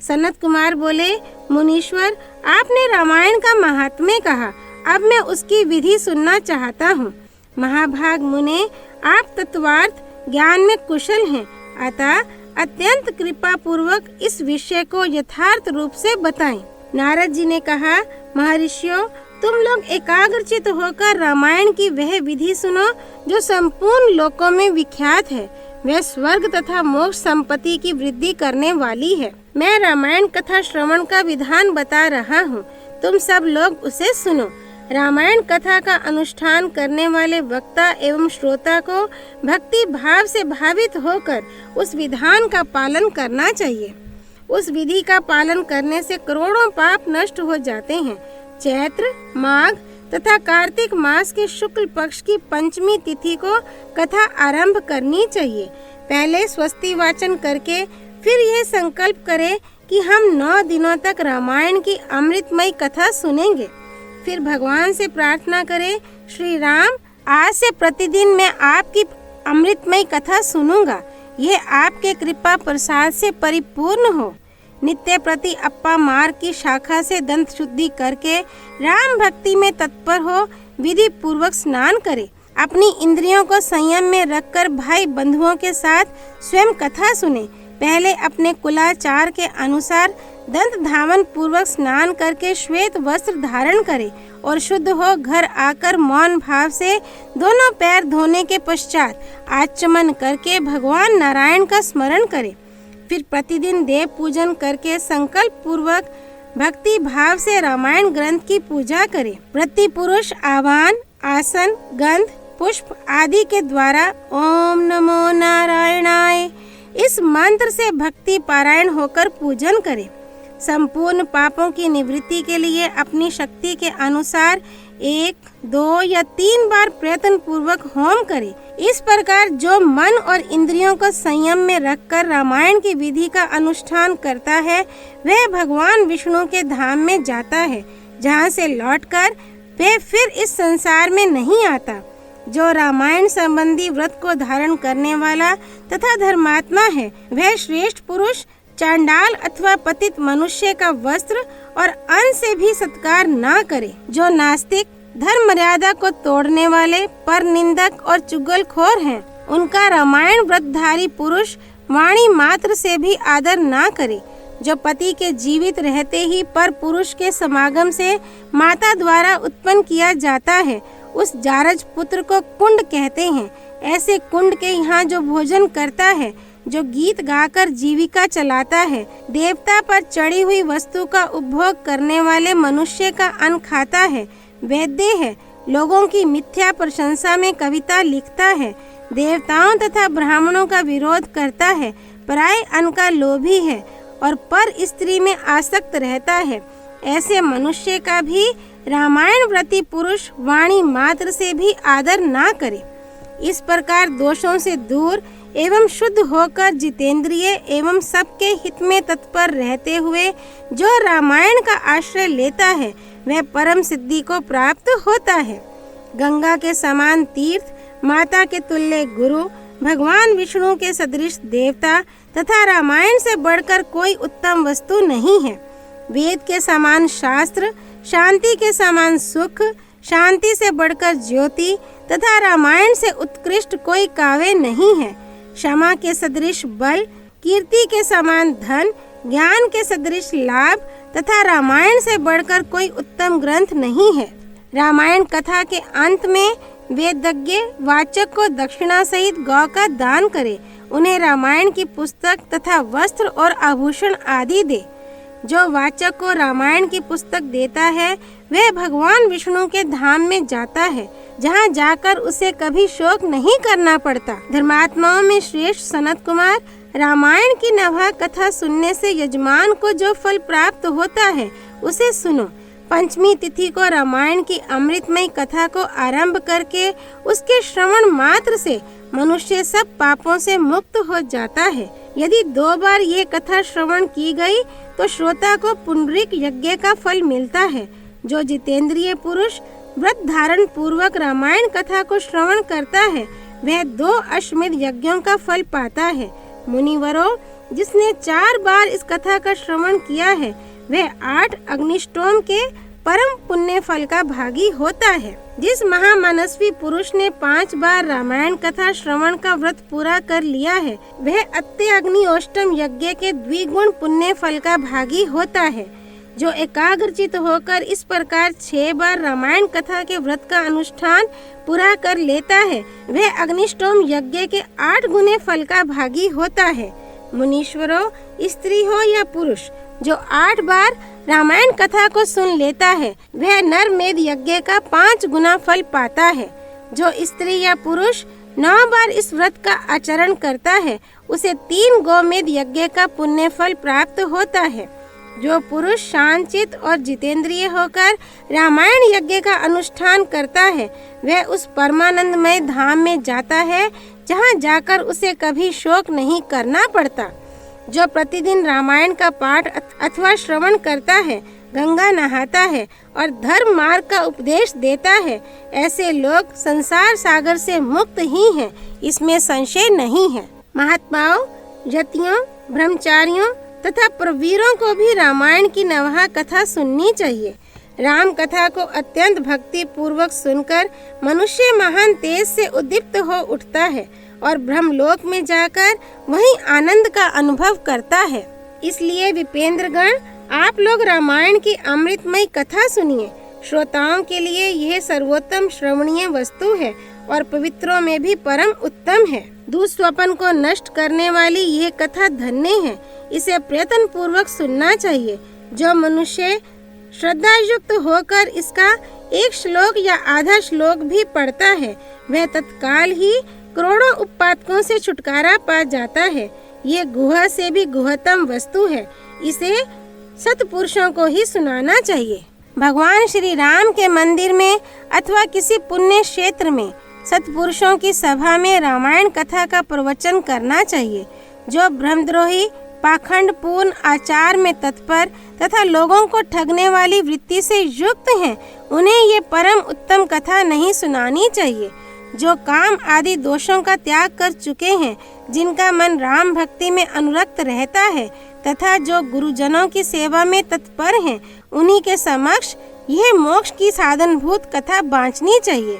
सनत कुमार बोले, मुनीश्वर, आपने रामायण का महात्म्य कहा, अब मैं उसकी विधि सुनना चाहता हूँ। महाभाग मुने, आप तत्वार्थ ज्ञान में कुशल हैं, अतः अत्यंत कृपा पूर्वक इस विषय को यथार्थ रूप से बताएं। नारद जी ने कहा, महर्षियों, तुम लोग एकाग्रचित होकर रामायण की वह विधि सुनो जो संपूर्ण लोकों में विख्यात है। वह स्वर्ग तथा मोक्ष संपत्ति की वृद्धि करने वाली है। मैं रामायण कथा श्रवण का विधान बता रहा हूँ, तुम सब लोग उसे सुनो। रामायण कथा का अनुष्ठान करने वाले वक्ता एवं श्रोता को भक्ति भाव से भावित होकर उस विधान का पालन करना चाहिए। उस विधि का पालन करने से करोड़ों पाप नष्ट हो जाते हैं। चैत्र, माघ तथा कार्तिक मास के शुक्ल पक्ष की पंचमी तिथि को कथा आरंभ करनी चाहिए। पहले स्वस्ति वाचन करके फिर यह संकल्प करें कि हम 9 दिनों तक रामायण की अमृतमयी कथा सुनेंगे। फिर भगवान से प्रार्थना करें, श्री राम, आज से प्रतिदिन मैं आपकी अमृतमयी कथा सुनूंगा। यह आपके कृपा प्रसाद से परिपूर्ण हो। नित्य प्रति अप्पा मार्ग की शाखा से दंत शुद्धि करके राम भक्ति में तत्पर हो विधि पूर्वक स्नान करे। अपनी इंद्रियों को संयम में रखकर भाई बंधुओं के साथ स्वयं कथा सुने। पहले अपने कुलाचार के अनुसार दंत धावन पूर्वक स्नान करके श्वेत वस्त्र धारण करे और शुद्ध हो घर आकर मौन भाव से दोनों पैर धोने के पश्चात आचमन करके भगवान नारायण का स्मरण करे। फिर प्रतिदिन देव पूजन करके संकल्प पूर्वक भक्ति भाव से रामायण ग्रंथ की पूजा करे। प्रति पुरुष आवाहन, आसन, गंध, पुष्प आदि के द्वारा ओम नमो नारायणाय इस मंत्र से भक्ति पारायण होकर पूजन करे। संपूर्ण पापों की निवृत्ति के लिए अपनी शक्ति के अनुसार 1, 2 या 3 बार प्रयत्न पूर्वक होम करे। इस प्रकार जो मन और इंद्रियों को संयम में रखकर रामायण की विधि का अनुष्ठान करता है वह भगवान विष्णु के धाम में जाता है, जहाँ से लौटकर वह फिर इस संसार में नहीं आता। जो रामायण संबंधी व्रत को धारण करने वाला तथा धर्मात्मा है, वह श्रेष्ठ पुरुष चांडाल अथवा पतित मनुष्य का वस्त्र और अन्न से भी सत्कार ना करे। जो नास्तिक, धर्म मर्यादा को तोड़ने वाले, पर निंदक और चुगलखोर हैं, उनका रामायण व्रतधारी पुरुष वाणी मात्र से भी आदर ना करे। जो पति के जीवित रहते ही पर पुरुष के समागम से माता द्वारा उत्पन्न किया जाता है, उस जारज पुत्र को कुंड कहते हैं। ऐसे कुंड के यहाँ जो भोजन करता है, जो गीत गाकर जीविका चलाता है, देवता पर चढ़ी हुई वस्तु का उपभोग करने वाले मनुष्य का अन्न खाता है, वैद्य है, लोगों की मिथ्या प्रशंसा में कविता लिखता है, देवताओं तथा ब्राह्मणों का विरोध करता है, पराये अन्न का लोभी है और पर स्त्री में आसक्त रहता है, ऐसे मनुष्य का भी रामायण व्रती पुरुष वाणी मात्र से भी आदर ना करे। इस प्रकार दोषों से दूर एवं शुद्ध होकर जितेंद्रिय एवं सबके हित में तत्पर रहते हुए जो रामायण का आश्रय लेता है, वह परम सिद्धि को प्राप्त होता है। गंगा के समान तीर्थ, माता के तुल्य गुरु, भगवान विष्णु के सदृश देवता तथा रामायण से बढ़कर कोई उत्तम वस्तु नहीं है। वेद के समान शास्त्र, शांति के समान सुख, शांति से बढ़कर ज्योति तथा रामायण से उत्कृष्ट कोई काव्य नहीं है। क्षमा के सदृश बल, कीर्ति के समान धन, ज्ञान के सदृश लाभ तथा रामायण से बढ़कर कोई उत्तम ग्रंथ नहीं है। रामायण कथा के अंत में वेदज्ञ वाचक को दक्षिणा सहित गौ का दान करे, उन्हें रामायण की पुस्तक तथा वस्त्र और आभूषण आदि दे। जो वाचक को रामायण की पुस्तक देता है, वह भगवान विष्णु के धाम में जाता है, जहाँ जाकर उसे कभी शोक नहीं करना पड़ता। धर्मात्माओं में श्रेष्ठ सनत कुमार, रामायण की नभा कथा सुनने से यजमान को जो फल प्राप्त होता है, उसे सुनो। पंचमी तिथि को रामायण की अमृतमय कथा को आरंभ करके उसके श्रवण मात्र से मनुष्य सब पापों से मुक्त हो जाता है। यदि 2 बार ये कथा श्रवण की गई तो श्रोता को पुंडरीक यज्ञ का फल मिलता है। जो जितेंद्रिय पुरुष व्रत धारण पूर्वक रामायण कथा को श्रवण करता है, वह 2 अश्वमेध यज्ञों का फल पाता है। मुनिवरों, जिसने 4 बार इस कथा का श्रवण किया है, वह 8 अग्निष्टोम के परम पुण्य फल का भागी होता है। जिस महामनस्वी पुरुष ने 5 बार रामायण कथा श्रवण का व्रत पूरा कर लिया है, वह अत्य अग्निष्टोम यज्ञ के द्विगुण पुण्य फल का भागी होता है। जो एकाग्रचित होकर इस प्रकार 6 बार रामायण कथा के व्रत का अनुष्ठान पूरा कर लेता है, वह अग्निष्टोम यज्ञ के 8 गुने फल का भागी होता है। मुनीश्वरों, स्त्री हो या पुरुष, जो 8 बार रामायण कथा को सुन लेता है, वह नरमेध यज्ञ का 5 गुना फल पाता है। जो स्त्री या पुरुष 9 बार इस व्रत का आचरण करता है, उसे 3 गोमेध यज्ञ का पुण्य फल प्राप्त होता है। जो पुरुष शांतचित और जितेंद्रिय होकर रामायण यज्ञ का अनुष्ठान करता है, वह उस परमानंदमय धाम में जाता है, जहाँ जाकर उसे कभी शोक नहीं करना पड़ता। जो प्रतिदिन रामायण का पाठ अथवा श्रवण करता है, गंगा नहाता है और धर्म मार्ग का उपदेश देता है, ऐसे लोग संसार सागर से मुक्त ही हैं, इसमें संशय नहीं है। महात्माओं, यतियों, ब्रह्मचारियों तथा प्रवीरों को भी रामायण की नवहा कथा सुननी चाहिए। राम कथा को अत्यंत भक्ति पूर्वक सुनकर मनुष्य महान तेज से उद्दीप्त हो उठता है और ब्रह्मलोक में जाकर वहीं आनंद का अनुभव करता है। इसलिए विपेंद्रगण, आप लोग रामायण की अमृतमय कथा सुनिए। श्रोताओं के लिए यह सर्वोत्तम श्रवणीय वस्तु है और पवित्रों में भी परम उत्तम है। दुःस्वप्न को नष्ट करने वाली यह कथा धन्य है, इसे प्रयत्न पूर्वक सुनना चाहिए। जो मनुष्य श्रद्धा युक्त होकर इसका एक श्लोक या आधा श्लोक भी पढ़ता है, वह तत्काल ही करोड़ों उत्पातकों से छुटकारा पा जाता है। ये गुहा से भी गुहतम वस्तु है, इसे सत्पुरुषों को ही सुनाना चाहिए। भगवान श्री राम के मंदिर में अथवा किसी पुण्य क्षेत्र में सत्पुरुषों की सभा में रामायण कथा का प्रवचन करना चाहिए। जो ब्रह्मद्रोही, पाखंड पूर्ण आचार में तत्पर तथा लोगों को ठगने वाली वृत्ति से युक्त हैं, उन्हें ये परम उत्तम कथा नहीं सुनानी चाहिए। जो काम आदि दोषों का त्याग कर चुके हैं, जिनका मन राम भक्ति में अनुरक्त रहता है तथा जो गुरुजनों की सेवा में तत्पर हैं, उन्हीं के समक्ष यह मोक्ष की साधनभूत कथा बांचनी चाहिए।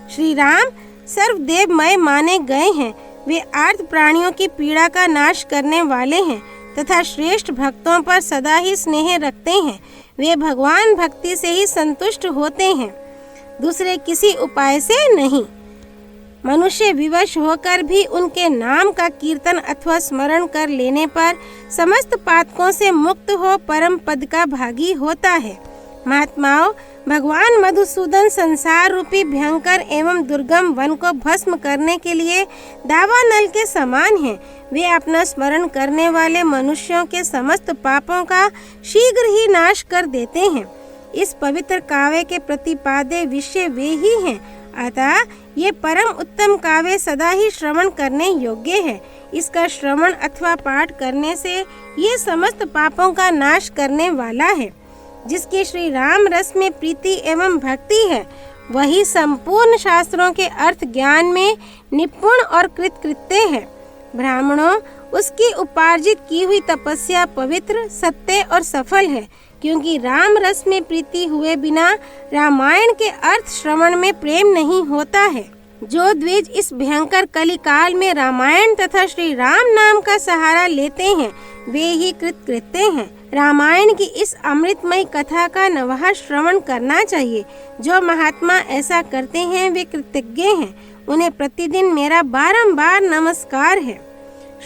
श्री राम सर्वदेवमय माने गए हैं। वे आर्त प्राणियों की पीड़ा का नाश करने वाले हैं तथा श्रेष्ठ भक्तों पर सदा ही स्नेह रखते हैं। वे भगवान भक्ति से ही संतुष्ट होते हैं, दूसरे किसी उपाय से नहीं। मनुष्य विवश होकर भी उनके नाम का कीर्तन अथवा स्मरण कर लेने पर समस्त पातकों से मुक्त हो परम पद का भागी होता है। महात्माओं, भगवान मधुसूदन संसार रूपी भयंकर एवं दुर्गम वन को भस्म करने के लिए दावानल के समान हैं। वे अपना स्मरण करने वाले मनुष्यों के समस्त पापों का शीघ्र ही नाश कर देते हैं। इस पवित्र काव्य के प्रतिपाद्य विषय वे ही हैं। अतः ये परम उत्तम काव्य सदा ही श्रवण करने योग्य है। इसका श्रवण अथवा पाठ करने से ये समस्त पापों का नाश करने वाला है। जिसकी श्री राम रस में प्रीति एवं भक्ति है, वही संपूर्ण शास्त्रों के अर्थ ज्ञान में निपुण और कृतकृत्य है। ब्राह्मणों, उसकी उपार्जित की हुई तपस्या पवित्र, सत्य और सफल है, क्योंकि राम रस में प्रीति हुए बिना रामायण के अर्थ श्रवण में प्रेम नहीं होता है। जो द्विज इस भयंकर कली काल में रामायण तथा श्री राम नाम का सहारा लेते हैं, वे ही कृतकृत्य हैं। रामायण की इस अमृतमय कथा का नवहा श्रवण करना चाहिए। जो महात्मा ऐसा करते हैं, वे कृतज्ञ हैं। उन्हें प्रतिदिन मेरा बारंबार नमस्कार है।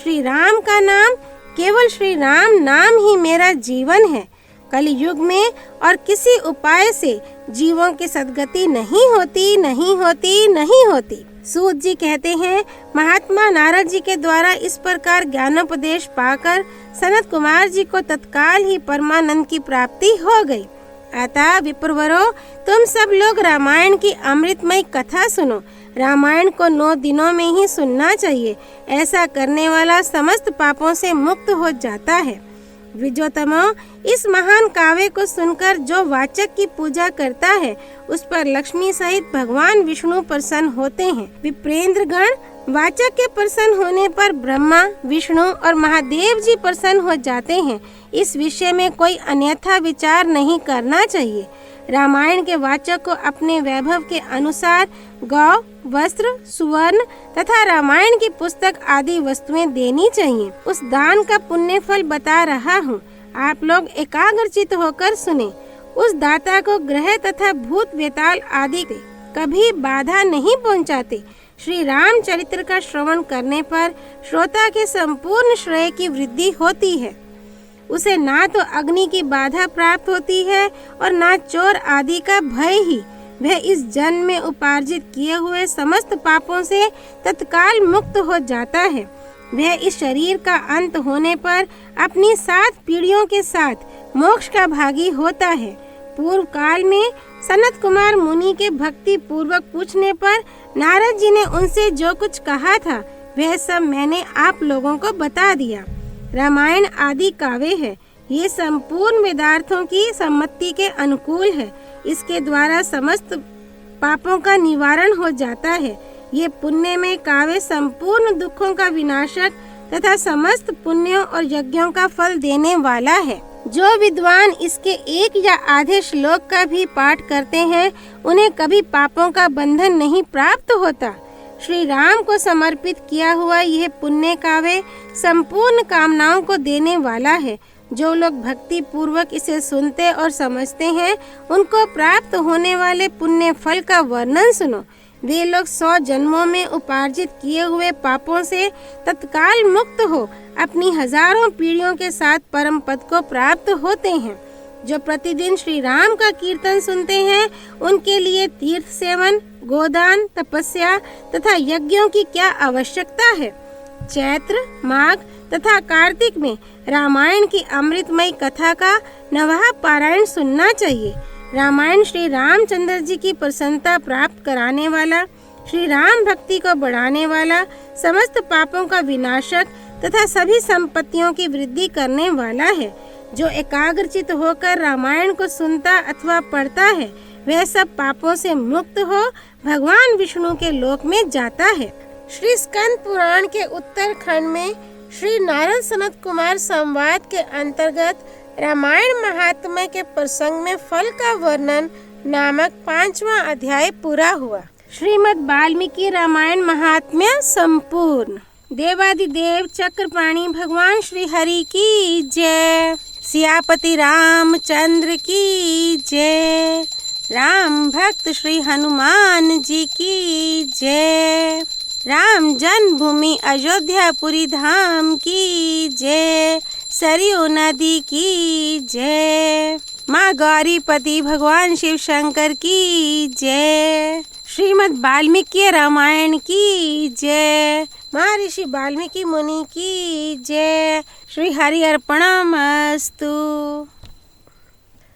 श्री राम का नाम, केवल श्री राम नाम ही मेरा जीवन है। कलयुग में और किसी उपाय से जीवों की सद्गति नहीं होती। सूत जी कहते हैं, महात्मा नारद जी के द्वारा इस प्रकार ज्ञानोपदेश पाकर सनत कुमार जी को तत्काल ही परमानंद की प्राप्ति हो गई। अतः विप्रवरो, तुम सब लोग रामायण की अमृतमय कथा सुनो। रामायण को 9 दिनों में ही सुनना चाहिए। ऐसा करने वाला समस्त पापों से मुक्त हो जाता है। विजोतमो, इस महान काव्य को सुनकर जो वाचक की पूजा करता है, उस पर लक्ष्मी सहित भगवान विष्णु प्रसन्न होते हैं। विप्रेंद्र गण, वाचक के प्रसन्न होने पर ब्रह्मा, विष्णु और महादेव जी प्रसन्न हो जाते हैं। इस विषय में कोई अन्यथा विचार नहीं करना चाहिए। रामायण के वाचक को अपने वैभव के अनुसार गौ, वस्त्र, सुवर्ण तथा रामायण की पुस्तक आदि वस्तुएं देनी चाहिए। उस दान का पुण्य फल बता रहा हूँ, आप लोग एकाग्रचित होकर सुने। उस दाता को ग्रह तथा भूत वेताल आदि कभी बाधा नहीं पहुँचाते। श्री राम चरित्र का श्रवण करने पर श्रोता के संपूर्ण श्रेय की वृद्धि होती है। उसे ना तो अग्नि की बाधा प्राप्त होती है और ना चोर आदि का भय ही। वह इस जन्म में उपार्जित किए हुए समस्त पापों से तत्काल मुक्त हो जाता है। वह इस शरीर का अंत होने पर अपनी 7 पीढ़ियों के साथ मोक्ष का भागी होता है। पूर्व काल में सनत कुमार मुनि के भक्ति पूर्वक पूछने पर नारद जी ने उनसे जो कुछ कहा था, वह सब मैंने आप लोगों को बता दिया। रामायण आदि काव्य है। ये संपूर्ण वेदार्थों की सम्मति के अनुकूल है। इसके द्वारा समस्त पापों का निवारण हो जाता है। ये पुण्यमय काव्य संपूर्ण दुखों का विनाशक तथा समस्त पुण्यों और यज्ञों का फल देने वाला है। जो विद्वान इसके एक या आधे श्लोक का भी पाठ करते हैं, उन्हें कभी पापों का बंधन नहीं प्राप्त होता। श्री राम को समर्पित किया हुआ यह पुण्य काव्य संपूर्ण कामनाओं को देने वाला है। जो लोग भक्ति पूर्वक इसे सुनते और समझते हैं, उनको प्राप्त होने वाले पुण्य फल का वर्णन सुनो। वे लोग 100 जन्मों में उपार्जित किए हुए पापों से तत्काल मुक्त हो अपनी हजारों पीढ़ियों के साथ परम पद को प्राप्त होते हैं। जो प्रतिदिन श्री राम का कीर्तन सुनते हैं, उनके लिए तीर्थ सेवन, गोदान, तपस्या तथा यज्ञों की क्या आवश्यकता है। चैत्र, माघ तथा कार्तिक में रामायण की अमृतमय कथा का नवहा पारायण सुनना चाहिए। रामायण श्री रामचंद्र जी की प्रसन्नता प्राप्त कराने वाला, श्री राम भक्ति को बढ़ाने वाला, समस्त पापों का विनाशक तथा सभी संपत्तियों की वृद्धि करने वाला है। जो एकाग्रचित होकर रामायण को सुनता अथवा पढ़ता है वह सब पापों से मुक्त हो भगवान विष्णु के लोक में जाता है। श्री स्कंद पुराण के उत्तरखंड में श्री नारद सनत कुमार संवाद के अंतर्गत रामायण महात्म्य के प्रसंग में फल का वर्णन नामक 5वां अध्याय पूरा हुआ। श्रीमद् वाल्मीकि रामायण महात्म्य संपूर्ण। देवादिदेव चक्रपाणि भगवान श्री हरि की जय। सियापति रामचंद्र की जय। राम भक्त श्री हनुमान जी की जय। राम जन्मभूमि अयोध्यापुरी धाम की जय। सरयू नदी की जय। माँ गौरीपति भगवान शिव शंकर की जय। श्रीमद् वाल्मीकि रामायण की जय। महर्षि वाल्मीकि मुनि की जय। श्री हरि अर्पणमस्तु।